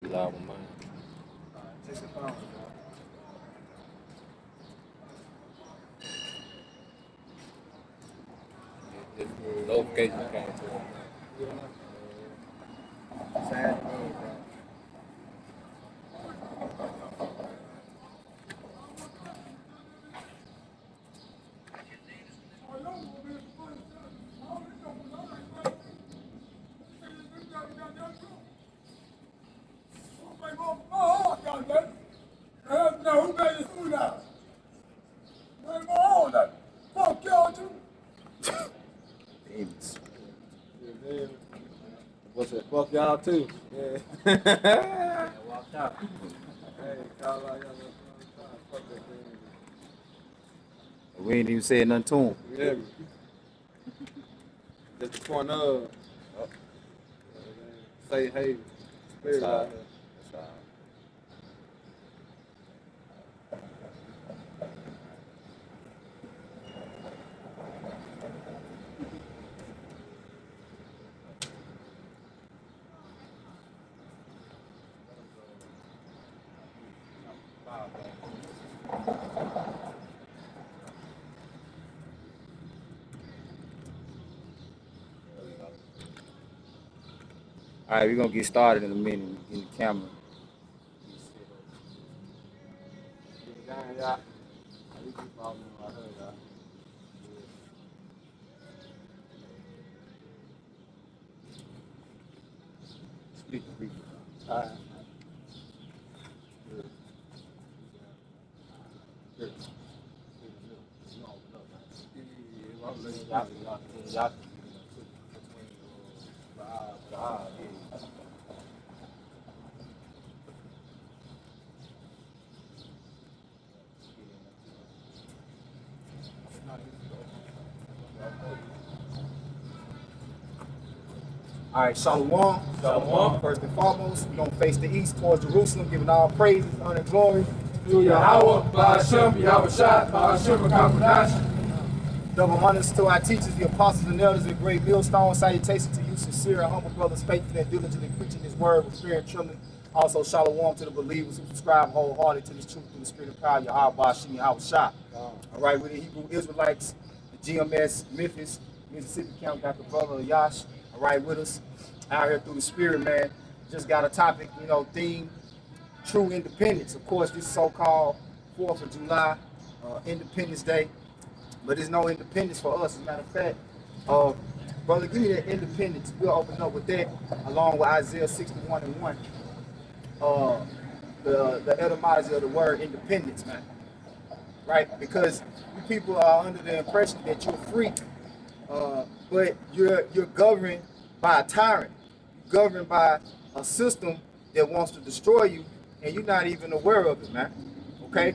Loud with mine. Take the phone. Just notification came through. Sad. Demons. What's it? Fuck y'all too. Yeah. Walked out. Hey, call out y'all. Fuck that thing. We ain't even said nothing to him. Yeah. Just the point of say hey, spirit out here. That's all. All right, we're gonna get started in a minute. In the camera. Get down, y'all. You keep following me, I heard y'all. Split the people. All right. Good. Y'all. All right, Shalom. Shalom. First and foremost, we're going to face the east towards Jerusalem, giving all praises, honor, and glory. Through Yahweh, Ba'ashem, Yahushua, Ba'ashem, Kamadash. Double honors to our teachers, the apostles and elders of Great Millstone. Salutations to you, sincere and humble brothers, faithful and diligently preaching His word with fear and trembling. Also, Shalom to the believers who subscribe wholeheartedly to this truth through the spirit and power of Yahweh, Ba'ashem, Yahushua. All right, with the Hebrew Israelites, the GMS, Memphis, Mississippi County, got the brother Yash. All right, with us out here through the spirit, man. Just got a topic, theme, true independence. Of course, this so-called 4th of July, Independence Day. But there's no independence for us. As a matter of fact, brother, give me that independence. We'll open up with that, along with Isaiah 61 and 1. The etymology of the word independence, man. Right? Because you people are under the impression that you're free, but you're governed by a tyrant. You're governed by a system that wants to destroy you, and you're not even aware of it, man. Okay?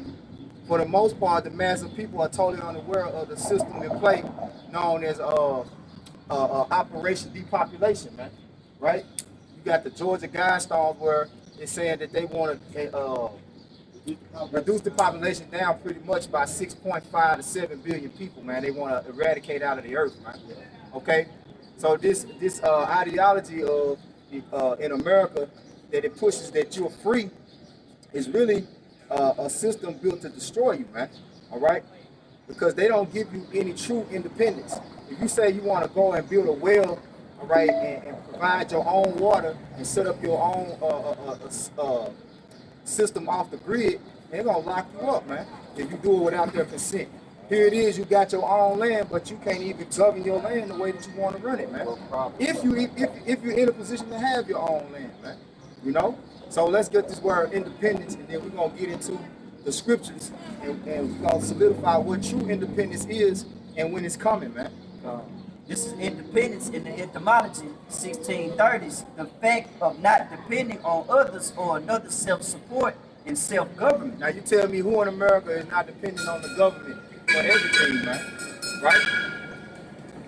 For the most part, the mass of people are totally unaware of the system in play known as Operation Depopulation, man. Right? You got the Georgia Guidestones where they're saying that they want to reduce the population down pretty much by 6.5 to 7 billion people, man. They want to eradicate out of the earth, man. Okay? So this ideology of in America that it pushes that you're free is really a system built to destroy you, man. All right? Because they don't give you any true independence. If you say you want to go and build a well, all right, and provide your own water and set up your own system off the grid, they're going to lock you up, man, if you do it without their consent. Here it is, you got your own land, but you can't even govern your land the way that you want to run it, man. If you're in a position to have your own land, man, So let's get this word independence, and then we're gonna get into the scriptures, and we're gonna solidify what true independence is and when it's coming, man. This is independence in the etymology, 1630s, the fact of not depending on others or another self-support and self-government. Now you tell me who in America is not dependent on the government for everything, man, right?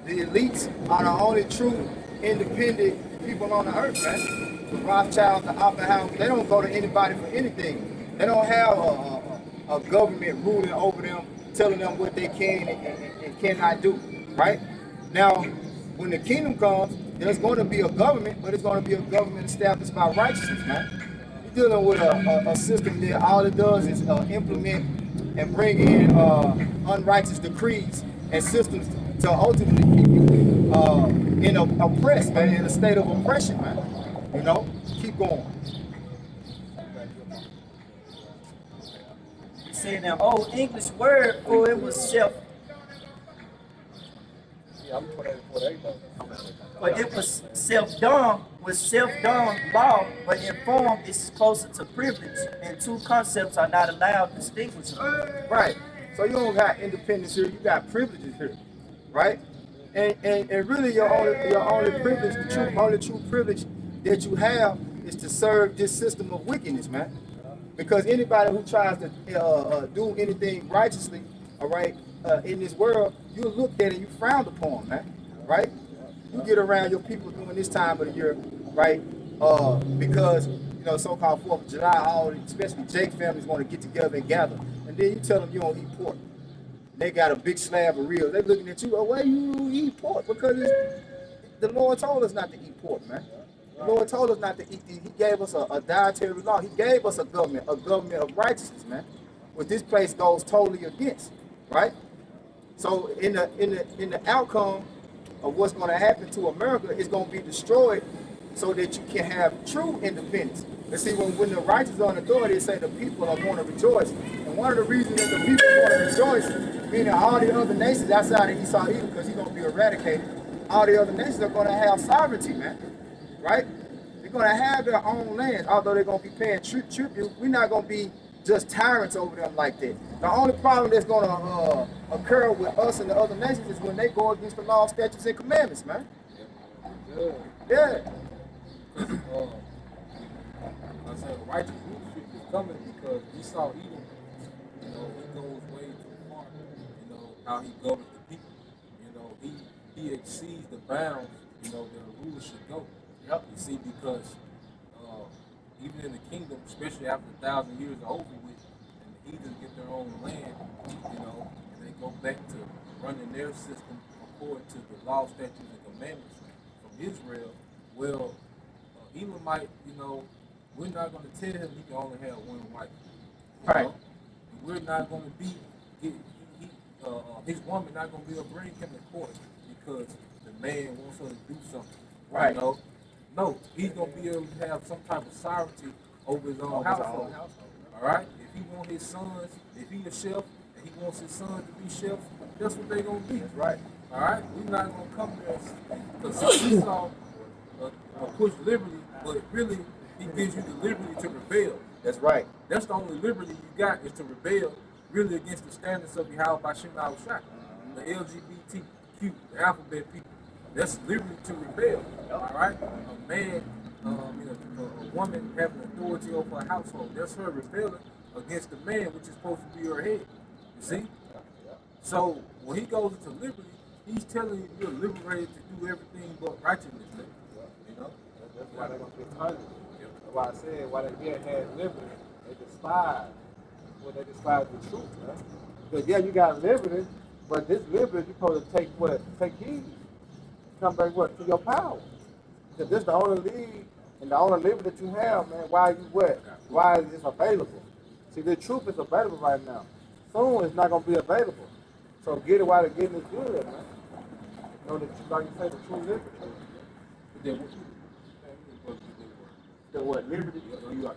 The elites are the only true independent people on the earth, man. The Rothschilds, the Oppenheimers, they don't go to anybody for anything. They don't have a government ruling over them, telling them what they can and cannot do, right? Now, when the kingdom comes, there's going to be a government, but it's going to be a government established by righteousness, man. dealing with a system that all it does is implement and bring in unrighteous decrees and systems to ultimately keep you in a oppressed, man, in a state of oppression, man. You know, keep going. Saying an old English word for it was self, but it was self-dom, was self-dom law, but in form it's closer to privilege, and two concepts are not allowed distinguishable. Right. So you don't got independence here, you got privileges here, right? And really your only privilege, the only true privilege that you have is to serve this system of wickedness, man. Because anybody who tries to do anything righteously, all right, in this world, you're looked at and you frowned upon, man, right? You get around your people during this time of the year, right? Because you know, so-called 4th of July, all especially Jake families want to get together and gather, and then you tell them you don't eat pork. They got a big slab of ribs. They're looking at you, oh, why you eat pork? Because the Lord told us not to eat pork, man. The Lord told us not to eat these. He gave us a dietary law. He gave us a government of righteousness, man. What this place goes totally against, right? So in the outcome of what's going to happen to America is going to be destroyed so that you can have true independence. And see, when the righteous are in authority, they say the people are going to rejoice. And one of the reasons that the people are going to rejoice, meaning all the other nations outside of Esau, Edom, because he's going to be eradicated, all the other nations are going to have sovereignty, man. Right? They're going to have their own land, although they're going to be paying tribute. We're not going to be just tyrants over them like that. The only problem that's going to occur with us and the other nations is when they go against the law, statutes, and commandments, man. Yeah. I said righteous leadership is coming because we saw Edom, you know, he goes way too far, you know, how he governs the people. You know, he exceeds the bounds, you know, that a ruler should go. Yep. You see, because even in the kingdom, especially after 1,000 years are over with, and the heathens get their own land, you know, and they go back to running their system according to the law, statutes, and commandments from Israel, well, Elamite, you know, we're not going to tell him he can only have one wife. Right. We're not going to be, his woman not going to be able to bring him to court because the man wants her to do something. Right. You know? No, he's going to be able to have some type of sovereignty over his own household. All right? If he wants his sons, if he's a chef, and he wants his sons to be chefs, that's what they're going to be. That's right. All right? We're not going to come there because Esau push liberty, but really, he gives you the liberty to rebel. That's right. That's the only liberty you got is to rebel really against the standards of Yahweh Bashim Al-Shah, the LGBTQ, the alphabet people. That's liberty to rebel. All right? A man, a woman having authority over a household, that's her rebelling against the man, which is supposed to be her head. You see? So when he goes into liberty, he's telling you you're liberated to do everything but righteousness. You know? That's why they're going to get punished. That's why I said, why they get had liberty, they despise. Well, they despise the truth, man. Because, yeah, you got liberty, but this liberty, you're supposed to take what? Take heed. Come back, what? To your power. Because this is the only lead and the only liberty that you have, man. Why are you what? Why is this available? See, the truth is available right now. Soon it's not going to be available. So get it while the getting is good, man. You know, like you say, the true liberty. The what? Liberty?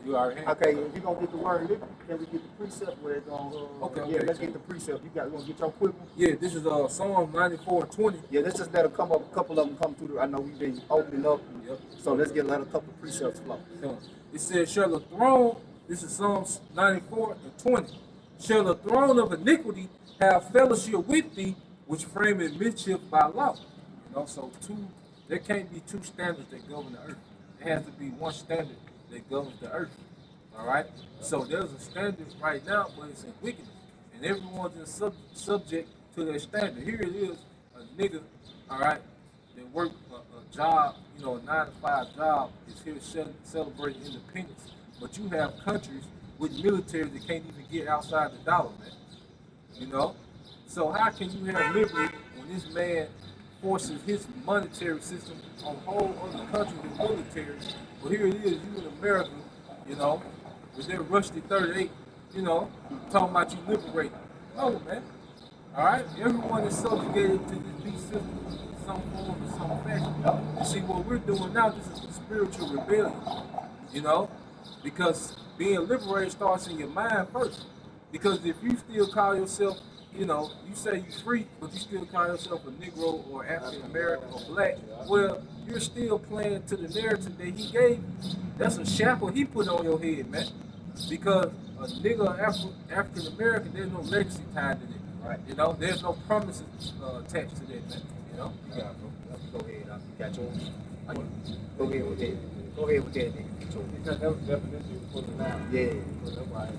You already have. Okay, if you're going to get the word liberty, can we get the precept where it's going to... Okay. Yeah, let's get the precept. You going to get your quick one? Yeah, this is Psalm 94:20. Yeah, let's just let a couple of them come through. I know we've been opening up. Yep. So let's let a couple of precepts flow. It says, shall the throne, this is Psalms 94:20, shall the throne of iniquity have fellowship with thee, which frameth mischief by law. You know, so there can't be two standards that govern the earth. There has to be one standard that governs the earth. All right? So there's a standard right now, but it's in wickedness. And everyone's subject to that standard. Here it is, a nigga, all right, that work a job, you know, a 9-to-5 job, is here celebrating independence. But you have countries with military that can't even get outside the dollar, man. You know? So how can you have liberty when this man forces his monetary system on whole other countries with military? But here it is, you in America, you know, with their rusty 38, you know, talking about you liberating. No, man. All right? Everyone is subjugated to this beast system in some form or some fashion. You see, what we're doing now, this is a spiritual rebellion, you know, because being liberated starts in your mind first. Because if you still call yourself, you know, you say you're free, but you still call yourself a Negro or African American or black, well, you're still playing to the narrative that he gave you. That's a shackle he put on your head, man. Because a nigga African American, there's no legacy tied to that. Right. You know, there's no promises attached to that, man. You know? You got it, bro. Go ahead. You got yours. Go ahead with that. Go ahead with that, nigga. Get yours. Because that was the definition you put it down. Yeah. So that's why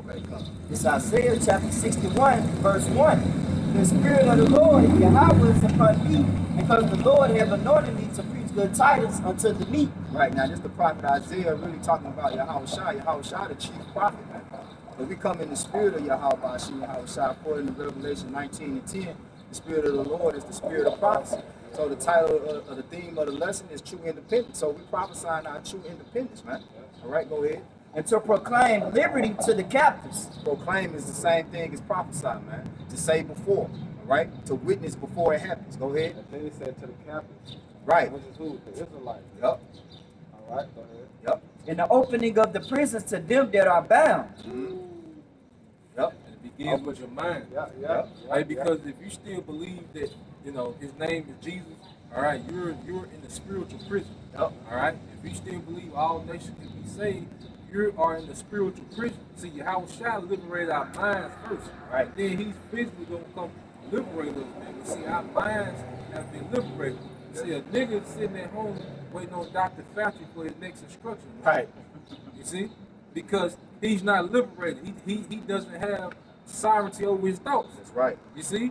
Okay, come. It's Isaiah chapter 61, verse 1. The Spirit of the Lord, Yahweh, is upon me, because the Lord has anointed me to preach good tidings unto the meek. Right now, this the prophet Isaiah really talking about Yahweh Shai, the chief prophet. Man. But we come in the spirit of Yahweh Shai, according to Revelation 19 and 10. The spirit of the Lord is the spirit of prophecy. So the title of the theme of the lesson is true independence. So we prophesying our true independence, man. All right, go ahead. And to proclaim liberty to the captives. Proclaim is the same thing as prophesy, man. To say before, all right? To witness before it happens. Go ahead. And then he said to the captives, Right. which is who? The Israelites. Yep. All right, go ahead. Yep. And the opening of the prisons to them that are bound. Yep. And it begins with your mind. Yeah. Right? Because if you still believe that, you know, his name is Jesus, all right, you're in the spiritual prison. Yep. All right? If you still believe all nations can be saved, you are in the spiritual prison. See, Yahweh Shai liberated our minds first. Right. Then he's physically going to come liberate us, man. But see, our minds have been liberated. See, a nigga sitting at home waiting on Dr. Fauci for his next instruction. Right. You see? Because he's not liberated. He doesn't have sovereignty over his thoughts. That's right. You see?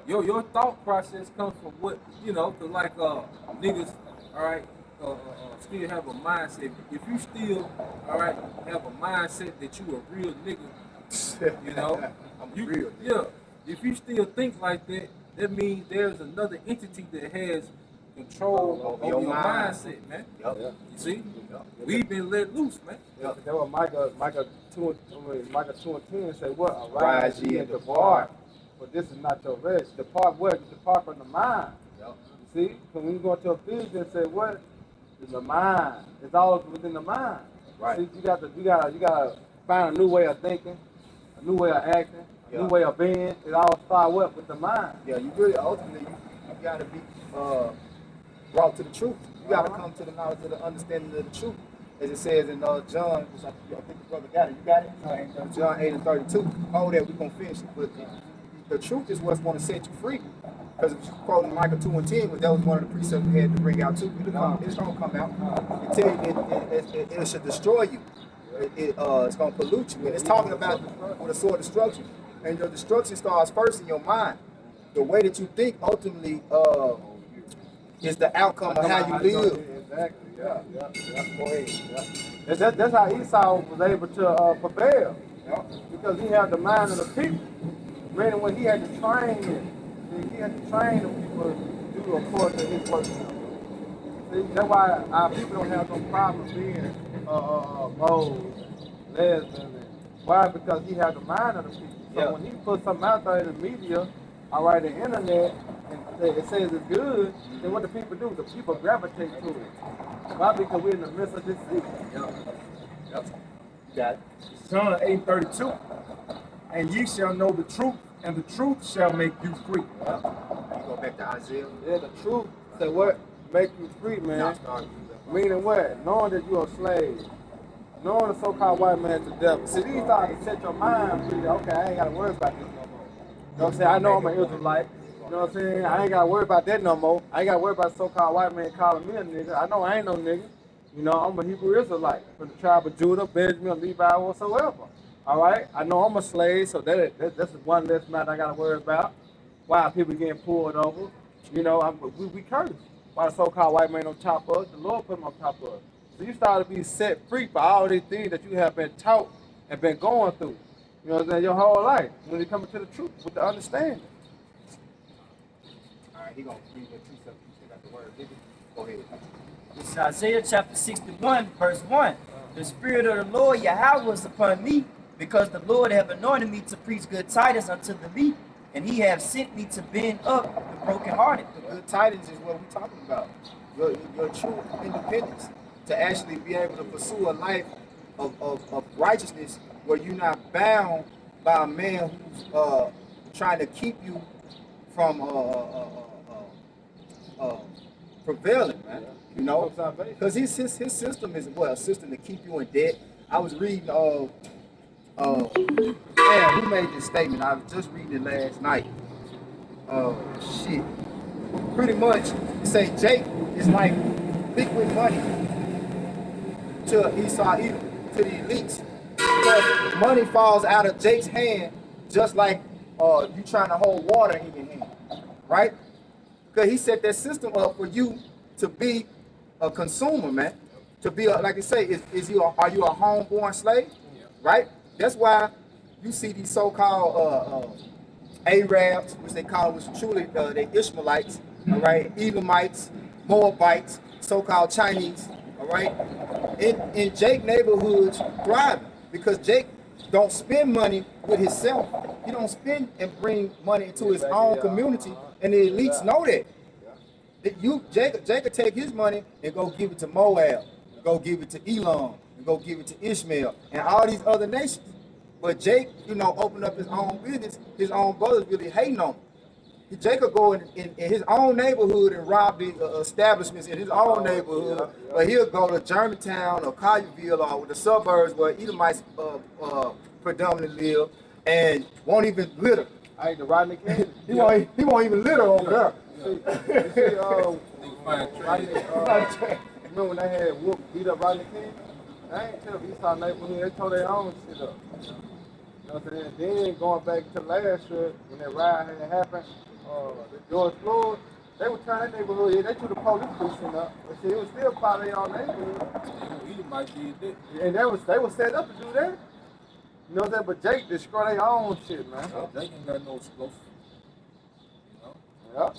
Your thought process comes from what, you know, cause like niggas, all right, still have a mindset. If you still, all right, have a mindset that you a real nigga, you know, I'm real. Yeah. If you still think like that, that means there's another entity that has control over your mindset, man. Yep. You see? Yep. We've been let loose, man. That's what Micah 2 and 10 say, what? Arise Arise ye ye and and depart. But this is not your rest. Depart what? You depart from the mind. Yep. You see? So when you go into Ephesians, say what? It's the mind. It's all within the mind. Right. See, you gotta find a new way of thinking, a new way of acting, a new way of being. It all starts with the mind. Yeah, you really ultimately you gotta be brought to the truth. You gotta come to the knowledge of the understanding of the truth. As it says in John, which I think the brother got it. You got it? John 8 and 32. Hold that, we're gonna finish it. But the truth is what's gonna set you free. Because if you quote Micah 2 and 10, that was one of the precepts we had to bring out too. It's gonna come out. It tell you it should destroy you. It's gonna pollute you. And it's talking about with a sword of destruction. And your destruction starts first in your mind. The way that you think ultimately is the outcome of how you live. Exactly. Yeah. Go ahead. Yeah. That's how Esau was able to prevail. Yeah. Because he had the mind of the people. Meaning when he had to train them. He had to train the people to do according to his work. See, that's why our people don't have no problem being moles, lesbians. Why? Because he had the mind of the people. So when he put something out there in the media, all right, the internet, and it says it's good, then what the people do? The people gravitate to it. Why? Because we're in the midst of this city. You got it. John 8:32. And ye shall know the truth, and the truth shall make you free. You go back to Isaiah. Yeah, the truth. Say what? Make you free, man. Meaning what? Knowing that you're a slave. Knowing the so-called white man to death. See, these thoughts to set your mind free. Okay, I ain't got to worry about this no more. You know what I'm saying? I know I'm an Israelite. You know what I'm saying? I ain't got to worry about that no more. I ain't got to worry about so-called white man calling me a nigga. I know I ain't no nigga. You know, I'm a Hebrew Israelite. From the tribe of Judah, Benjamin, Levi, whatsoever. All right? I know I'm a slave, so that's one less matter I got to worry about. Why people getting pulled over. You know, we curse. Why the so-called white man on top of us, the Lord put him on top of us. So you start to be set free by all these things that you have been taught and been going through. You know what I'm saying? Your whole life. When you come to the truth with the understanding. All right, he gonna read the precept. You got the word. Go ahead. It's Isaiah chapter 61, verse 1. The Spirit of the Lord Yahweh is upon me, because the Lord have anointed me to preach good tidings unto the meek, and he have sent me to bend up the brokenhearted. The good tidings is what we're talking about. Your true independence to actually be able to pursue a life of righteousness where you're not bound by a man who's trying to keep you from prevailing, man. You know, because his system is a system to keep you in debt. I was reading man, who made this statement? I was just reading it last night. Shit. Pretty much, it say Jake is like liquid money to Esau Edom, to the elites. Because money falls out of Jake's hand just like you trying to hold water in your hand, right? Because he set that system up for you to be a consumer, man. To be like I say, are you a homeborn slave, right? That's why you see these so-called Arabs, which they call, which truly they Ishmaelites, all right, Edomites, Moabites, so-called Chinese, all right, in Jake neighborhoods thriving because Jake don't spend money with himself. He don't spend and bring money into his own community, and the elites know that. Jake could take his money and go give it to Moab, go give it to Elam, and go give it to Ishmael, and all these other nations. But Jake, opened up his own business. His own brothers really hating on him. Jake could go in his own neighborhood and rob the establishments in his own neighborhood, but he'll go to Germantown or Collierville or the suburbs where Edomites predominantly live and won't even litter. I ain't the Rodney King. He won't even litter over there. Remember when they had beat up Rodney King? I ain't tell you, Eastside neighborhood, they tore their own shit up. You know what I'm saying? Then going back to last year, when that riot had happened, the George Floyd, they were trying that neighborhood, they threw the police precinct up, but see, it was still part of their own neighborhood. And they was set up to do that. You know what I'm saying? But Jake destroyed their own shit, man. Jake ain't got no explosive. Yeah.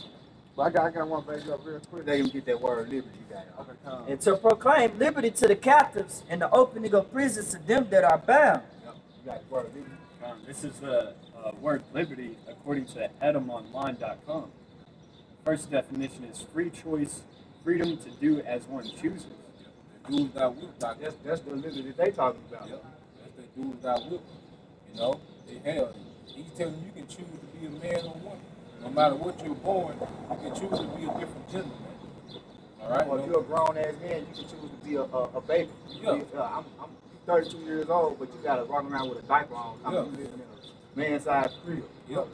But I got one back up real quick. They can get that word liberty, you got it. Okay, And to proclaim liberty to the captives and the opening of prisons to them that are bound. You got the word liberty. This is the word liberty according to edomonline.com. First definition is free choice, freedom to do as one chooses. Do as thou wilt, That's the liberty they talking about. Yep. That's the do as thou wilt. They hell. He's telling you can choose to be a man or woman. No matter what you're born, you can choose to be a different gender, man. All right. Well, if you're a grown ass man, you can choose to be a baby. Yeah. I'm 32 years old, but you gotta run around with a diaper on. I'm living in a man-sized crib. Yep.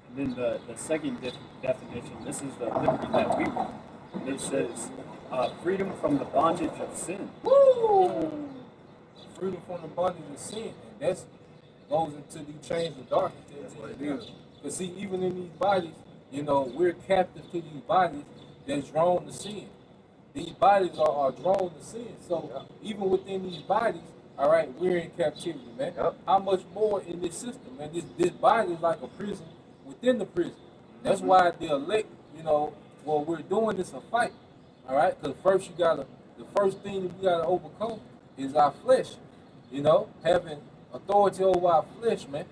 And then the second definition, this is the liberty that we want. And it says freedom from the bondage of sin. Woo! Freedom from the bondage of sin, and that goes into the chains of darkness. That's what it is. Because see, even in these bodies, we're captive to these bodies that's drawn to sin. These bodies are drawn to sin. So even within these bodies, all right, we're in captivity, man. Yep. How much more in this system, man? This body is like a prison within the prison. That's why the elect, what we're doing is a fight, all right? Because the first thing that we gotta overcome is our flesh, having authority over our flesh, man.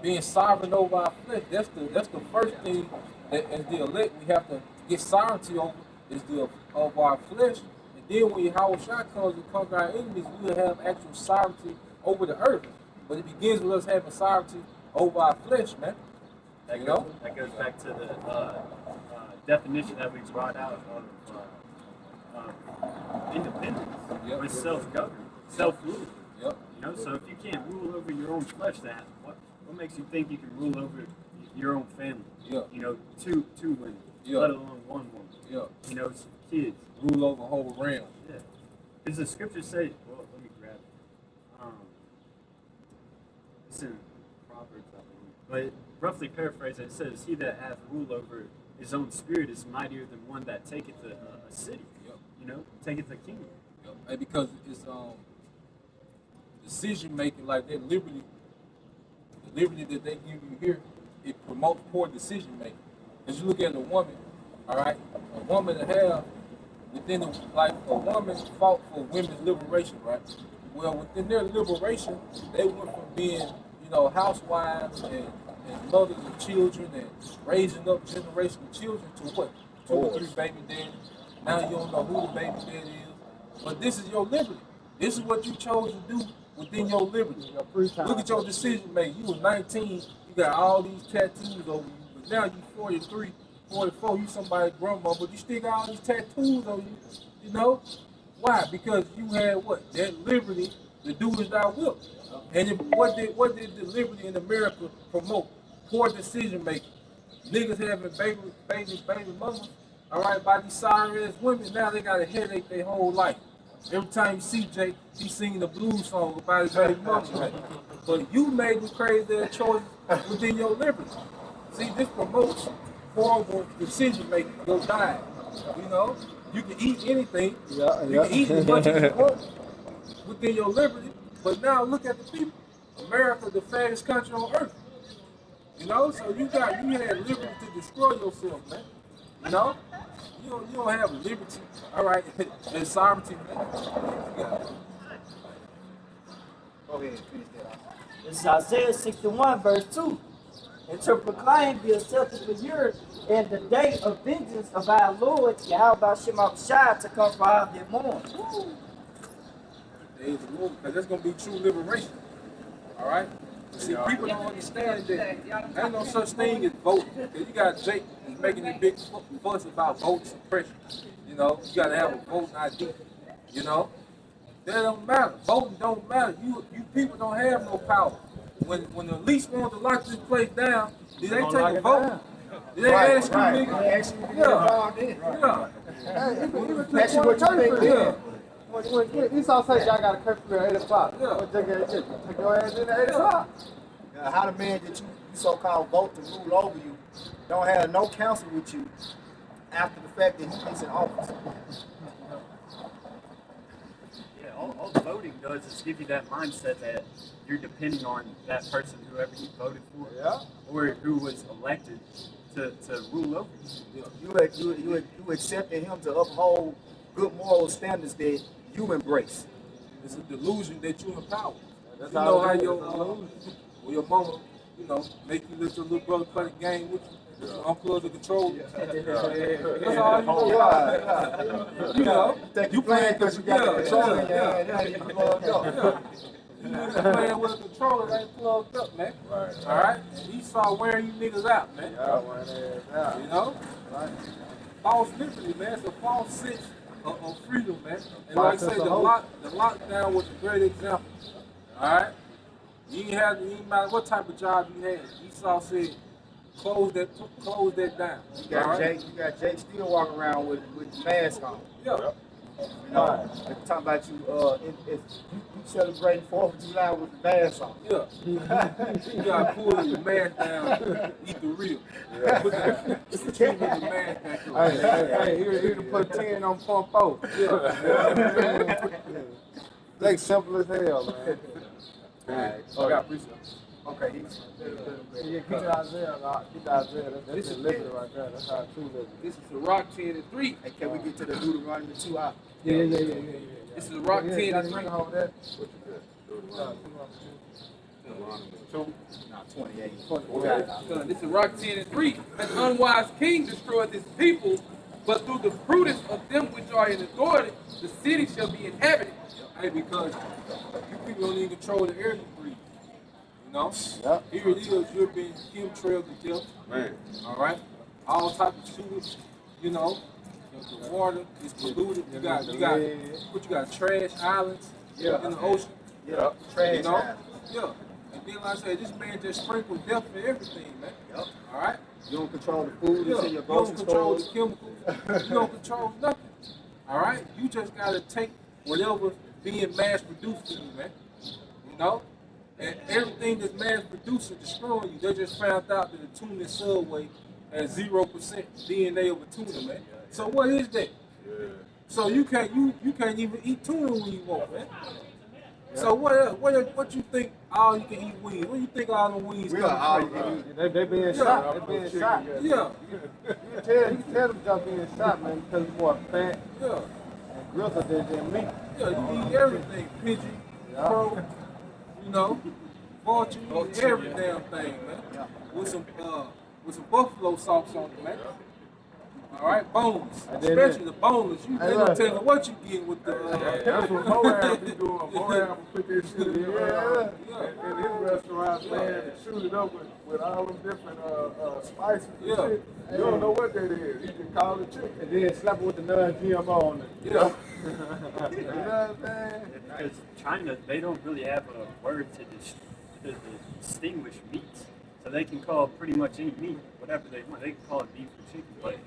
Being sovereign over our flesh. That's the first thing that as the elect we have to get sovereignty over is of our flesh. And then when Yahweh Shai comes and conquer our enemies, we'll have actual sovereignty over the earth. But it begins with us having sovereignty over our flesh, man. That goes back to the definition that we brought out of independence with self-government, self-rule. Yep. So if you can't rule over your own flesh, what makes you think you can rule over your own family? Yeah. Two women, let alone one woman. Yeah. Some kids. Rule over a whole realm. Yeah. Does the scripture say? Well, let me grab it. It's in Proverbs, I believe. But roughly paraphrase, it says, "He that hath rule over his own spirit is mightier than one that taketh a city." Yep. Taketh a kingdom. Yep. And because it's decision making like that, the liberty that they give you here, it promotes poor decision making. As you look at a woman, all right, a woman to have within like a woman fought for women's liberation, right? Well, within their liberation, they went from being, housewives and mothers of children and raising up generational children to what? 2 or 3 baby daddies. Now you don't know who the baby daddy is. But this is your liberty. This is what you chose to do within your liberty. Look at your decision making. You was 19, you got all these tattoos over you, but now you 43, 44, you somebody's grandma, but you still got all these tattoos on you. You know? Why? Because you had what? That liberty to do as thou wilt. And what did the liberty in America promote? Poor decision making. Niggas having baby mamas, all right, by these sorry ass women. Now they got a headache their whole life. Every time you see Jay, he's singing the blues song about his baby mama, right? But you made the crazy ass choices within your liberty. See, this promotes horrible decision making, your diet. You know, you can eat anything. You can eat as much as you want within your liberty. But now look at the people. America, the fattest country on earth. You know, so you had liberty to destroy yourself, man. You know, you don't have liberty. All right, and sovereignty, man. Go ahead, finish that off. This is Isaiah 61, verse 2. And to proclaim the acceptable year and the day of vengeance of our Lord, Yahweh Shemashah, to come for our their mourn. Days of Lord, because that's going to be true liberation. All right? See, people don't understand that ain't no such thing as voting. You got Jake who's making a big fuss about vote suppression. You know, you got to have a voting ID. You know, that don't matter. Voting don't matter. You people don't have no power. When the police want to lock this place down, did they take a vote? Did they ask you niggas? Yeah. Ask you what you think. Yeah. Esau said y'all got a curfew at 8 o'clock. Yeah. Take your ass in at 8 o'clock. How the man that you so-called vote to rule over you don't have no counsel with you after the fact that he gets in office? Yeah, all voting does is give you that mindset that you're depending on that person, whoever you voted for, or who was elected to rule over you. You accepting him to uphold good moral standards that you embrace. It's a delusion that you're in power. You know how your mama, make you let your little brother play the game with you, unplug the controller. That's all you know. You know, You playing because you got the controller in your hand, now you plugged up. You niggas playing with a controller that ain't plugged up, man. All right? And Esau wearing you niggas out, man. You know? False liberty, man. It's a false sense of freedom, man. And like I say, the lockdown was a great example. All right? You didn't matter what type of job you had. Esau said, close that down. You got Jake still walking around with the mask on. Yeah. You know, they're talking about you celebrating 4th of July with the mask on. Yeah. You gotta pull the mask down, eat the real. Put the mask back on. Hey, here to put 10 on pump 4. Yeah. Like simple as hell, man. Alright. I got precepts. Okay. Yeah, keep it Isaiah, Lord. Keep it Isaiah. That's the liberty right there. That's how true liberty. This is the Rock 10 and 3. Hey, can we get to the Deuteronomy 2 out? Yeah. This is the Rock 10 and 3. Hold that. No, 28. This is Rock 10 and 3. An unwise king destroyed his people, but through the prudence of them which are in authority, the city shall be inhabited. Hey, because you people don't even control the air you breathe. You know? Yep. Here it is, you're being chemtrailed to death. Man. All right? All types of sewage, the water is polluted. You got trash islands in the ocean. Yeah. Trash. Yeah. And then like I said, this man just sprinkled death for everything, man. Yep. All right? You don't control the food that's in your You don't grocery control the stores. chemicals. You don't control nothing. All right? You just gotta take whatever being mass produced to you, man. You know? And everything that's mass produced is destroying you. They just found out that the tuna Subway has 0% DNA of a tuna, man. So what is that? So you can't even eat tuna when you want, man. So what you think all you can eat wings? What do you think all the wings We are come all from? you can eat. They being shot. They being shot. Yeah, You can tell them just being shot, man, because it's more fat yeah, and grosser than meat. yeah. You eat everything, pigeon, crow, you know, vulture, you eat every damn thing, man. Yeah. With some buffalo sauce on it, man. All right, bones, And then especially the boneless. You Hey, they gonna look. tell them what you get with the. That's what Moab be doing. Moab will put this shit in, in his restaurant, man, and shoot it up with all them different spices and Yeah. shit. You don't know what that is. You can call it chicken. And then slap it with the non-GMO on it. Yeah. You know what I'm saying? Because China, they don't really have a word to distinguish meats. So they can call pretty much any meat whatever they want. They can call it beef or chicken, but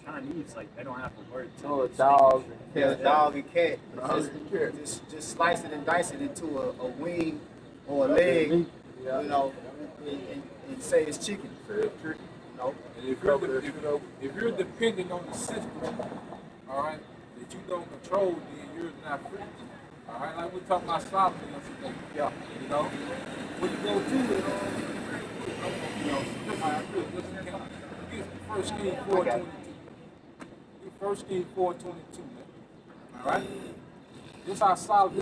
Chinese, like, they don't have a word to Oh, a distinguish. dog. Yeah, dog and cat. Dog Just, and cat. just slice it and dice it into a wing or a leg, Meat. Yeah. you know, and say it's chicken. You know, And if you're dependent on the system, all right, that you don't control, then you're not free. All right, like we talked about Solomon yesterday. yeah. You know, when you go to it, you know, First King 4:22. First King 4:22, man. All right. This how Solomon.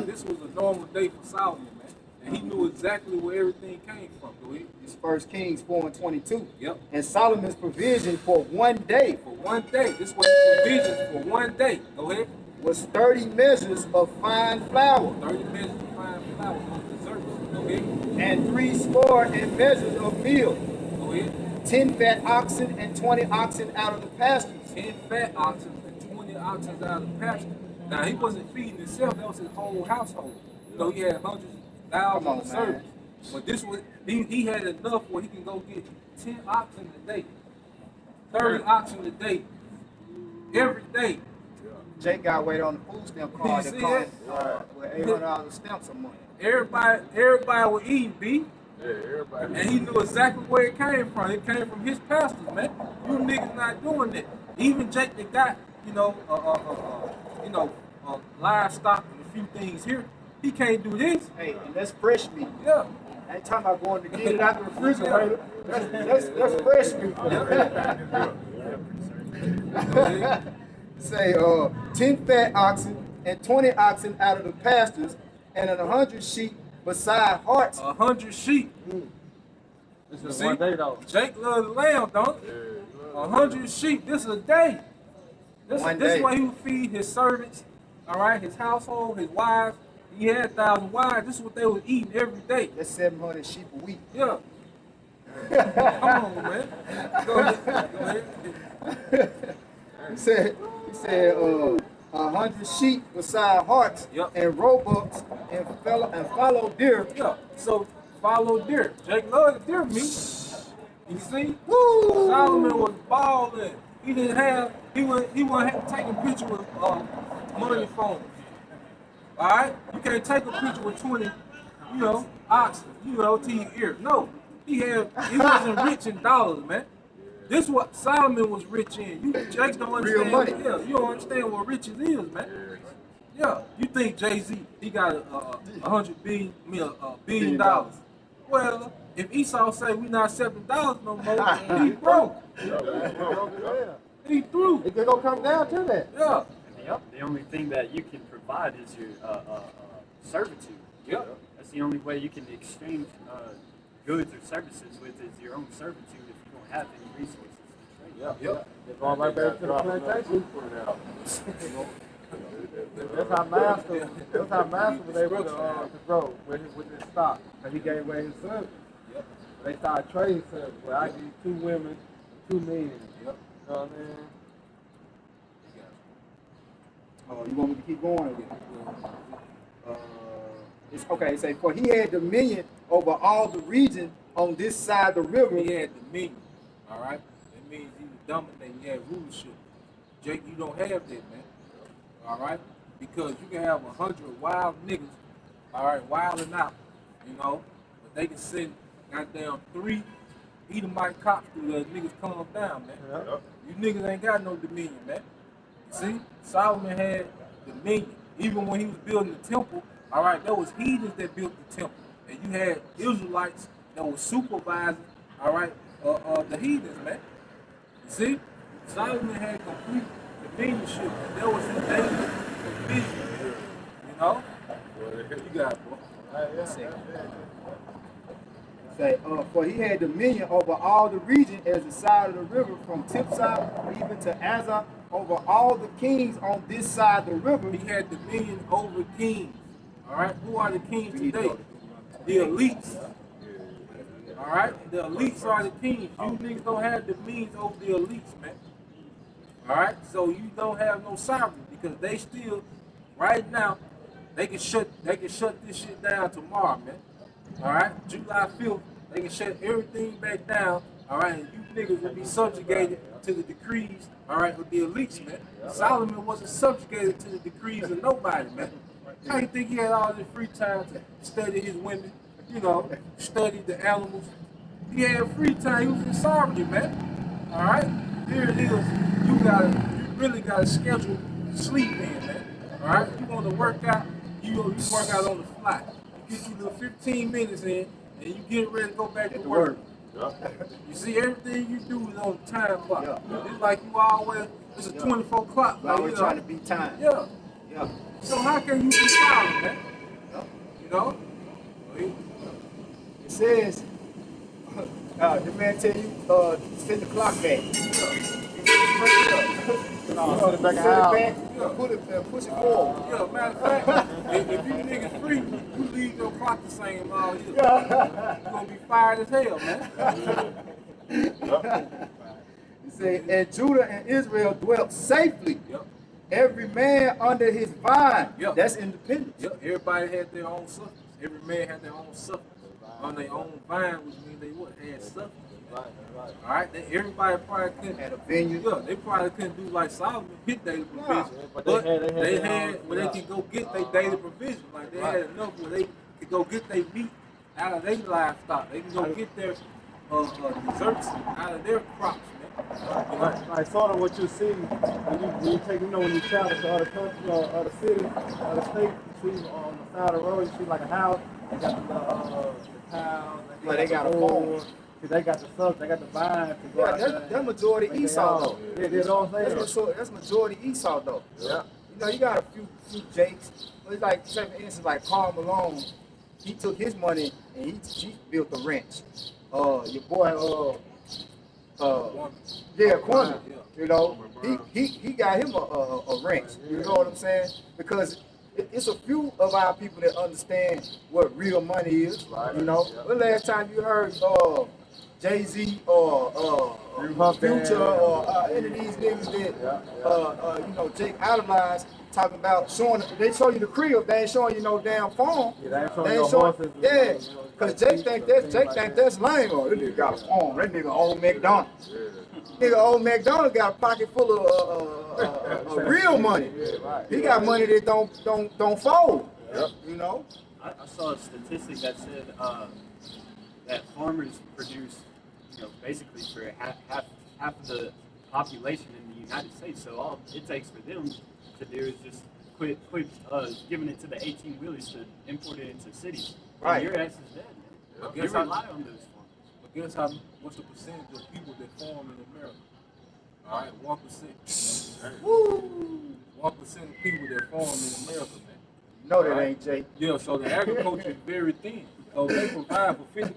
This was a normal day for Solomon, man, and he knew exactly where everything came from. Go ahead. It's 1 Kings 4:22. Yep. And Solomon's provision for one day For one day. This was the provisions for one day. Go ahead. was 30 measures of fine flour 30 minutes to find flour on desserts. Go ahead. and 60 measures of meal, Go ahead. 10 fat oxen and 20 oxen out of the pastures. 10 fat oxen and 20 oxen out of the pasture. Now he wasn't feeding himself, that was his whole household. You know, he had hundreds, Come on, thousands of servants. But this was he had enough where he can go get 10 oxen a day, 30 oxen a day, every day. Jake got weight on the food stamp card You that see comes that? with $800 stamps a month. Everybody was eating beef. Yeah, everybody. And he knew exactly where it came from. It came from his pastors, man. You niggas not doing that. Even Jake that got, livestock and a few things here, he can't do this. Hey, and that's fresh meat. Yeah. I ain't talking about going to get it out the refrigerator. That's fresh meat. Say 10 fat oxen and 20 oxen out of the pastures and 100 sheep beside hearts. 100 sheep. This is See? one day, though. Jake loves the lamb, don't he? 100 sheep. This is a day. This One is day. why he would feed his servants, all right, his household, his wives. He had 1,000 wives. This is what they were eating every day. That's 700 sheep a week. Yeah. Come on, man. Go ahead. He said 100 sheep beside hearts Yep. and roebucks and fallow deer. Yeah. So follow deer. Jake loved deer meat. You see? Woo! Solomon was balling. He didn't have. He wasn't taking pictures with money phones. All right. You can't take a picture with 20, oxen, to your ear. No. He wasn't rich in dollars, man. This is what Solomon was rich in. Jake don't understand. Real money. Yeah, you don't understand what riches is, man. Yeah, you think Jay-Z, he got $100 billion dollars. Well, if Esau say we not accepting dollars no more, he broke. He through. It gonna come down to that. Yeah. The only thing that you can provide is your servitude. Yep. That's the only way you can exchange goods or services with is your own servitude if you don't have any resources to trade. Yep. They're going right back to the plantation. That's how master was able to grow with his stock. Because he gave away his son. Yep. They started trading sons. Well, I give you 2 women, 2 men. Yep. You know what I mean? Oh, you want me to keep going? It's okay. It say, for he had dominion over all the region on this side of the river. He had dominion. All right. That means he was dominating. He had rulership. Jake, you don't have that, man. All right. Because you can have 100 wild niggas. All right, wilding out. But they can send goddamn 3 Edomite cops through the niggas calm down, man. Yeah. You niggas ain't got no dominion, man. You see, Solomon had dominion. Even when he was building the temple, All right, there was heathens that built the temple, and you had Israelites that were supervising. All right, the heathens, man. You see, Solomon had complete dominionship, and there was his daily provision. You know, you got it, boy. Say, for he had dominion over all the region as the side of the river from Tipsah even to Azar, over all the kings on this side of the river. He had dominion over kings. All right, who are the kings today? The elites. All right, the elites are the kings. You niggas don't have dominion over the elites, man. All right, so you don't have no sovereignty because they still, right now, they can shut this shit down tomorrow, man. All right, July 5th, they can shut everything back down. All right, and you niggas will be subjugated to the decrees. All right, with the elites, man. Solomon wasn't subjugated to the decrees of nobody, man. How you think he had all this free time to study his women? You know, study the animals. He had free time. He was in sovereignty, man. All right, here it is. You really gotta schedule sleep in, man. All right, you want to work out, you work out on the fly. You get you little 15 minutes in, and you get ready to go back to work. You see, everything you do is on the time clock. It's like you always, it's a 24 clock. Like, always trying to beat time. Yeah. Yeah. So how can you be silent, man? You know? It says, the man tell you, send the clock back. Put it back out. Push it forward. Yeah, matter of fact, if you niggas free, you leave your clock the same all year. You're gonna be fired as hell, man. It says, and Judah and Israel dwelt safely. Yep. Every man under his vine. Yep. That's independence. Yep. Everybody had their own substance. Every man had their own substance. On their own vine, which means they what? Had substance. All right, everybody probably couldn't. Had a vineyard. Yeah, they probably couldn't do like Solomon, hit daily provision. but But they they had where they could go get their daily provision. Like they had enough where they could go get their meat out of their livestock. They can go get their desserts out of their crops, man. Like sort of what you see when you take, when you travel to other countries or other cities, other states, you see on the side of the road, you see like a house, they got the cows, They got a farm. They got the stuff, they got the vine to go out there. That's majority Esau though. Yeah, you know what I'm saying? That's majority Esau though. Yeah. You got a few Jakes. It's like, say for instance, like Karl Malone, he took his money and he built a ranch. Your boy, Kwame, you know, he got him a ranch. You know what I'm saying? Because it's a few of our people that understand what real money is. You know, when last time you heard Jay-Z or Future or any of these niggas that Jake idolized, talking about they show you the crib, they ain't showing you no damn farm. Yeah, they ain't showing horses. Yeah, because Jake think that's lame. Oh, this nigga got a farm. That nigga old McDonald. Nigga old McDonald got a pocket full of real money. He got money that don't fold. You know. I saw a statistic that said that farmers produce, basically for half of the population in the United States. So all it takes for them to do is just quit giving it to the 18-wheelers to import it into cities. Right. And your ass is dead. But You guess rely on those farms. But guess what's the percentage of people that farm in America? All right, 1%. Woo! 1% of people that farm in America, man. You know that ain't Jake. Yeah, so the agriculture is very thin. So they provide for 50%,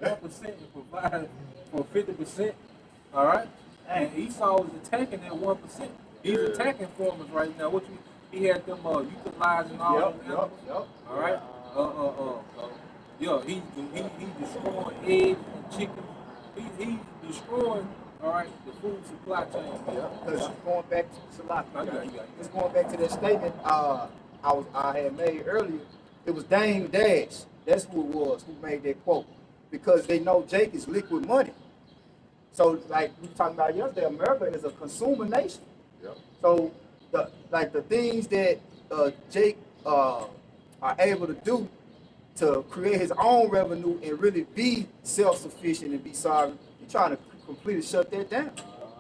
1% is provide for 50%. All right? And Esau is attacking that 1%. He's attacking farmers right now. He had them utilizing all them animals. All right? He destroying eggs and chicken. He's destroying, all right, the food supply chain. Because going back to that statement I had made earlier, it was Dame Dash. That's who it was who made that quote. Because they know Jake is liquid money. So like we were talking about yesterday, America is a consumer nation. So the things that Jake are able to do to create his own revenue and really be self-sufficient and be sovereign, he's trying to completely shut that down.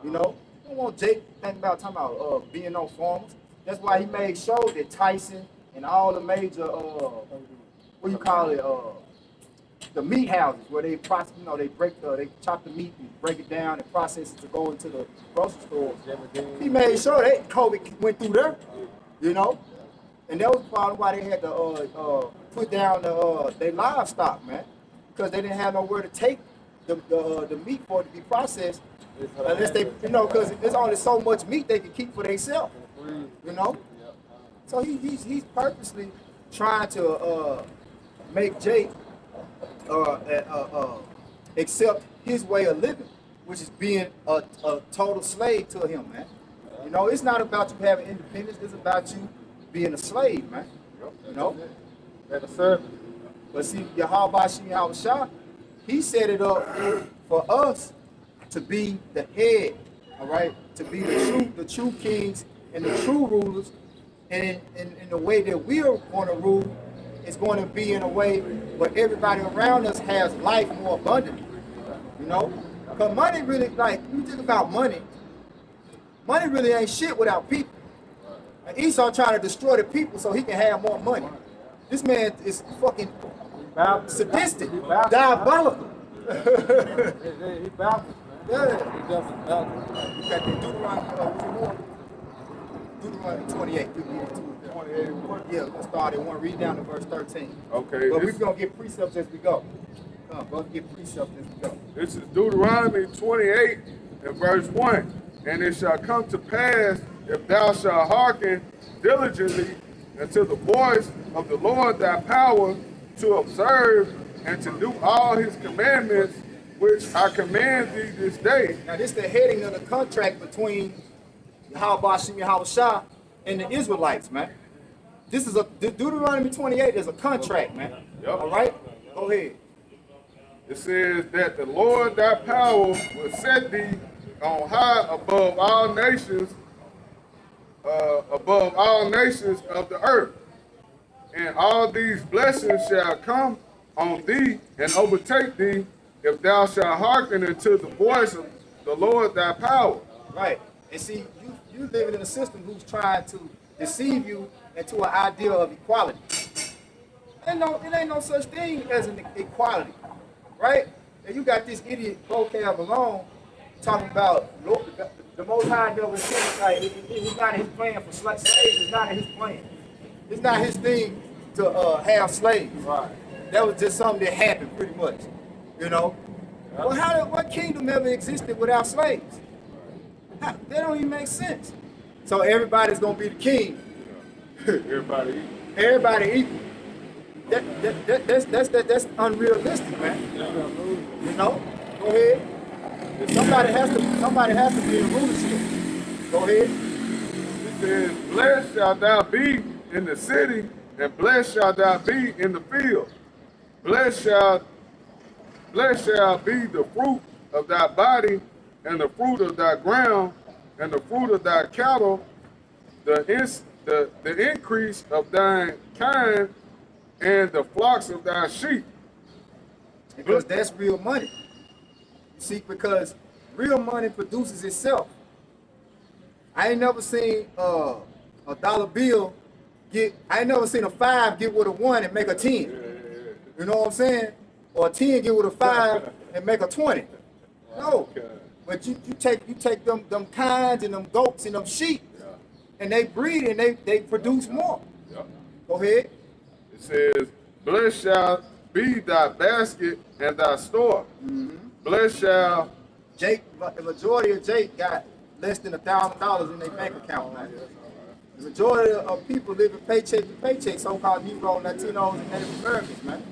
You know, you don't want Jake talking about being on farmers. That's why he made sure that Tyson and all the major what you call it, the meat houses where they process, you know, they chop the meat and break it down and process it to go into the grocery stores. He made sure that COVID went through there, you know, and that was probably why they had to put down their livestock, man, because they didn't have nowhere to take the meat for it to be processed, unless they, you know, because there's only so much meat they can keep for themselves, you know. So he's purposely trying to make Jake accept his way of living, which is being a total slave to him, man. You know, it's not about you having independence, it's about you being a slave, man. You know? That a servant. But see, Yahweh Shah, he set it up for us to be the head, all right? To be the true kings and the true rulers. And in the way that we're going to rule, it's going to be in a way where everybody around us has life more abundantly. You know? Because money really, like, when you think about money really ain't shit without people. And Esau trying to destroy the people so he can have more money. This man is fucking sadistic, diabolical. He backwards, man. Yeah. He doesn't backwards. You got the Deuteronomy 28. We can get into it. 28. Yeah, let's start at 1. Read down to verse 13. Okay. But we're This, going to get precepts as we go. Come on, brother, get precepts as we go. this is Deuteronomy 28 and verse 1. And it shall come to pass, if thou shalt hearken diligently unto the voice of the Lord thy power, to observe and to do all his commandments, which I command thee this day. Now, this is the heading of the contract between Yahweh Shah and the Israelites, man. This is Deuteronomy 28 is a contract, man. Yep. All right? Go ahead. It says that the Lord thy power will set thee on high above all nations of the earth. And all these blessings shall come on thee and overtake thee if thou shalt hearken unto the voice of the Lord thy power. Right. And see, you living in a system who's trying to deceive you into an idea of equality. It ain't no such thing as an equality, right? And you got this idiot vocab alone talking about the Most High never said, like, it's not his plan for slaves. It's not his plan. It's not his thing to have slaves. Right. That was just something that happened, pretty much. You know. Well, what kingdom ever existed without slaves? That don't even make sense. So everybody's gonna be the king. Everybody equal. Everybody equal. That's unrealistic, man. You know. Go ahead. Somebody has to be in rulership. Go ahead. It says, blessed shalt thou be in the city, and blessed shalt thou be in the field. Blessed shall be the fruit of thy body, and the fruit of thy ground, and the fruit of thy cattle, the increase of thine kind, and the flocks of thy sheep. Because that's real money. You see, because real money produces itself. I ain't never seen a dollar bill I ain't never seen a 5 get with a 1 and make a 10. You know what I'm saying? Or a 10 get with a 5 and make a 20. No. But you take them kinds and them goats and them sheep, and they breed and they produce more. Go ahead. It says, blessed shall be thy basket and thy store. Blessed shall... The majority of Jake got less than $1,000 in their bank account, man. The majority of people living paycheck to paycheck, so-called Negro, Latinos, and Native Americans, man.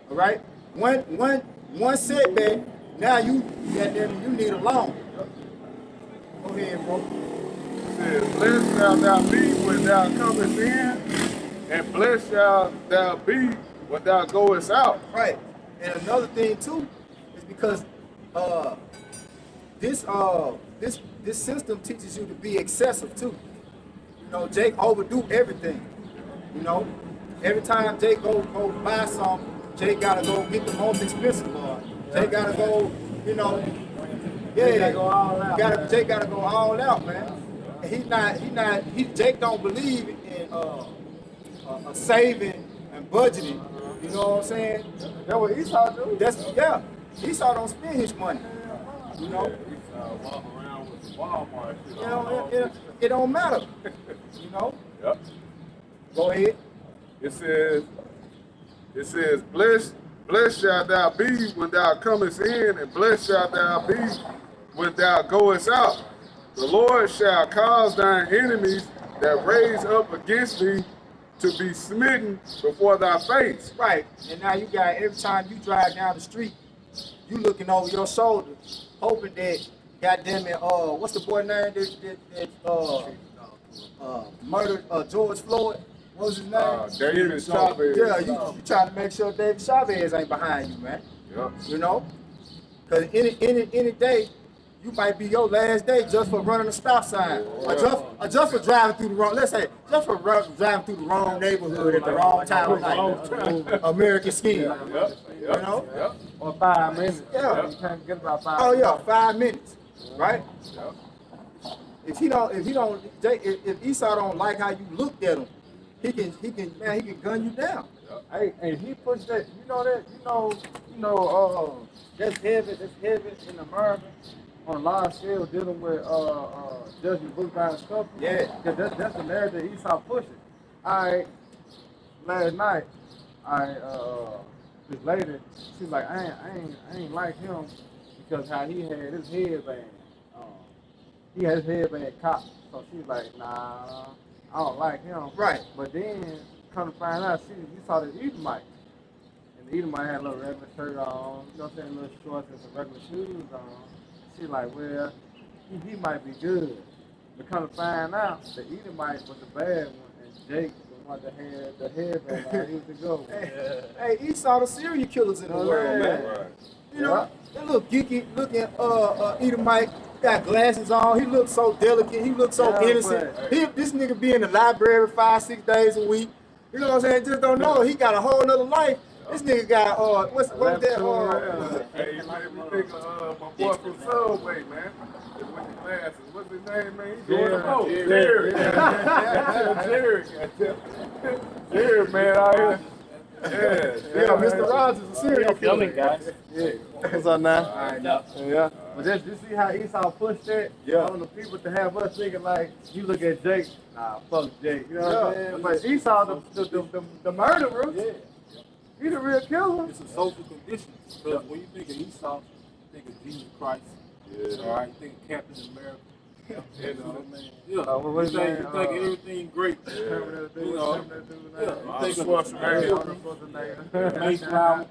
All right? One setback, now you need a loan. Go ahead, bro. It says, blessed shall thou be when thou comest in, and blessed shall thou be when thou goest out. Right. And another thing too is because this system teaches you to be excessive too. You know, Jake overdo everything. You know, every time Jake go buy something, Jake gotta go get the most expensive one. Jake gotta go, you know, Jake gotta go all out. Jake gotta go all out, man. And Jake don't believe in a saving and budgeting. You know what I'm saying? That's what Esau do. Yeah. Esau don't spend his money. You know. Walk around with the Walmart shit You know, it don't matter. You know. Yep. Go ahead. It says, blessed shalt thou be when thou comest in, and blessed shalt thou be when thou goest out. The Lord shall cause thine enemies that raise up against thee to be smitten before thy face. Right. And now you got every time you drive down the street, you looking over your shoulder, hoping that, goddamn it, what's the boy name that murdered George Floyd? What was his name? David Chavez. Yeah, you trying to make sure David Chavez ain't behind you, man. Yep. You know? Because any day, you might be your last day just for running a stop sign. Or just for driving through the wrong, let's say, just for driving through the wrong neighborhood at the wrong time of night. American scheme. Yep. You know? Yep. Or 5 minutes. Yeah. You can't get about 5 Oh minutes. yeah, 5 minutes. Right? Yep. If Esau don't like how you looked at him, he can gun you down. Hey, and he pushed that. You know that. That's heavy in America on a large scale dealing with judging book by his stuff. Yeah. Because that's the narrative Esau pushing. Last night, this lady, she's like, I ain't like him because how he had his headband. He had his headband cocked. So she's like, nah, I don't like him. Right. But then, come to find out, you saw this Edomite. And the Edomite had a little regular shirt on, you know what I'm saying, little shorts and some regular shoes on. She's like, well, he might be good. But come to find out, the Edomite was the bad one, and Jake, the one that had the headband on, he was the good one. Hey, Esau the serial killers in the world, man. Right. You know, that little geeky looking Edomite got glasses on. He looks so delicate. He looks so innocent. This nigga be in the library 5-6 days a week. You know what I'm saying? Just don't know. He got a whole nother life. This nigga got what's that? Hey, you made me think of my boy from Subway, man. With the glasses. What's his name, man? He's doing the most. Jerry, man, out here. Yeah, Mr. Rogers is a serial killer. guys. Yeah. What's up now? Alright, Yeah. But just you see how Esau pushed that on the people to have us thinking like, you look at Jake, nah, fuck Jake. You know what I'm saying? But Esau, the murderer, he the real killer. It's a social condition. Because when you think of Esau, you think of Jesus Christ. Yeah. All right, you think of Captain America. You know what I mean? Yeah. What You was think his name? everything great. You know, you think of Mayflower,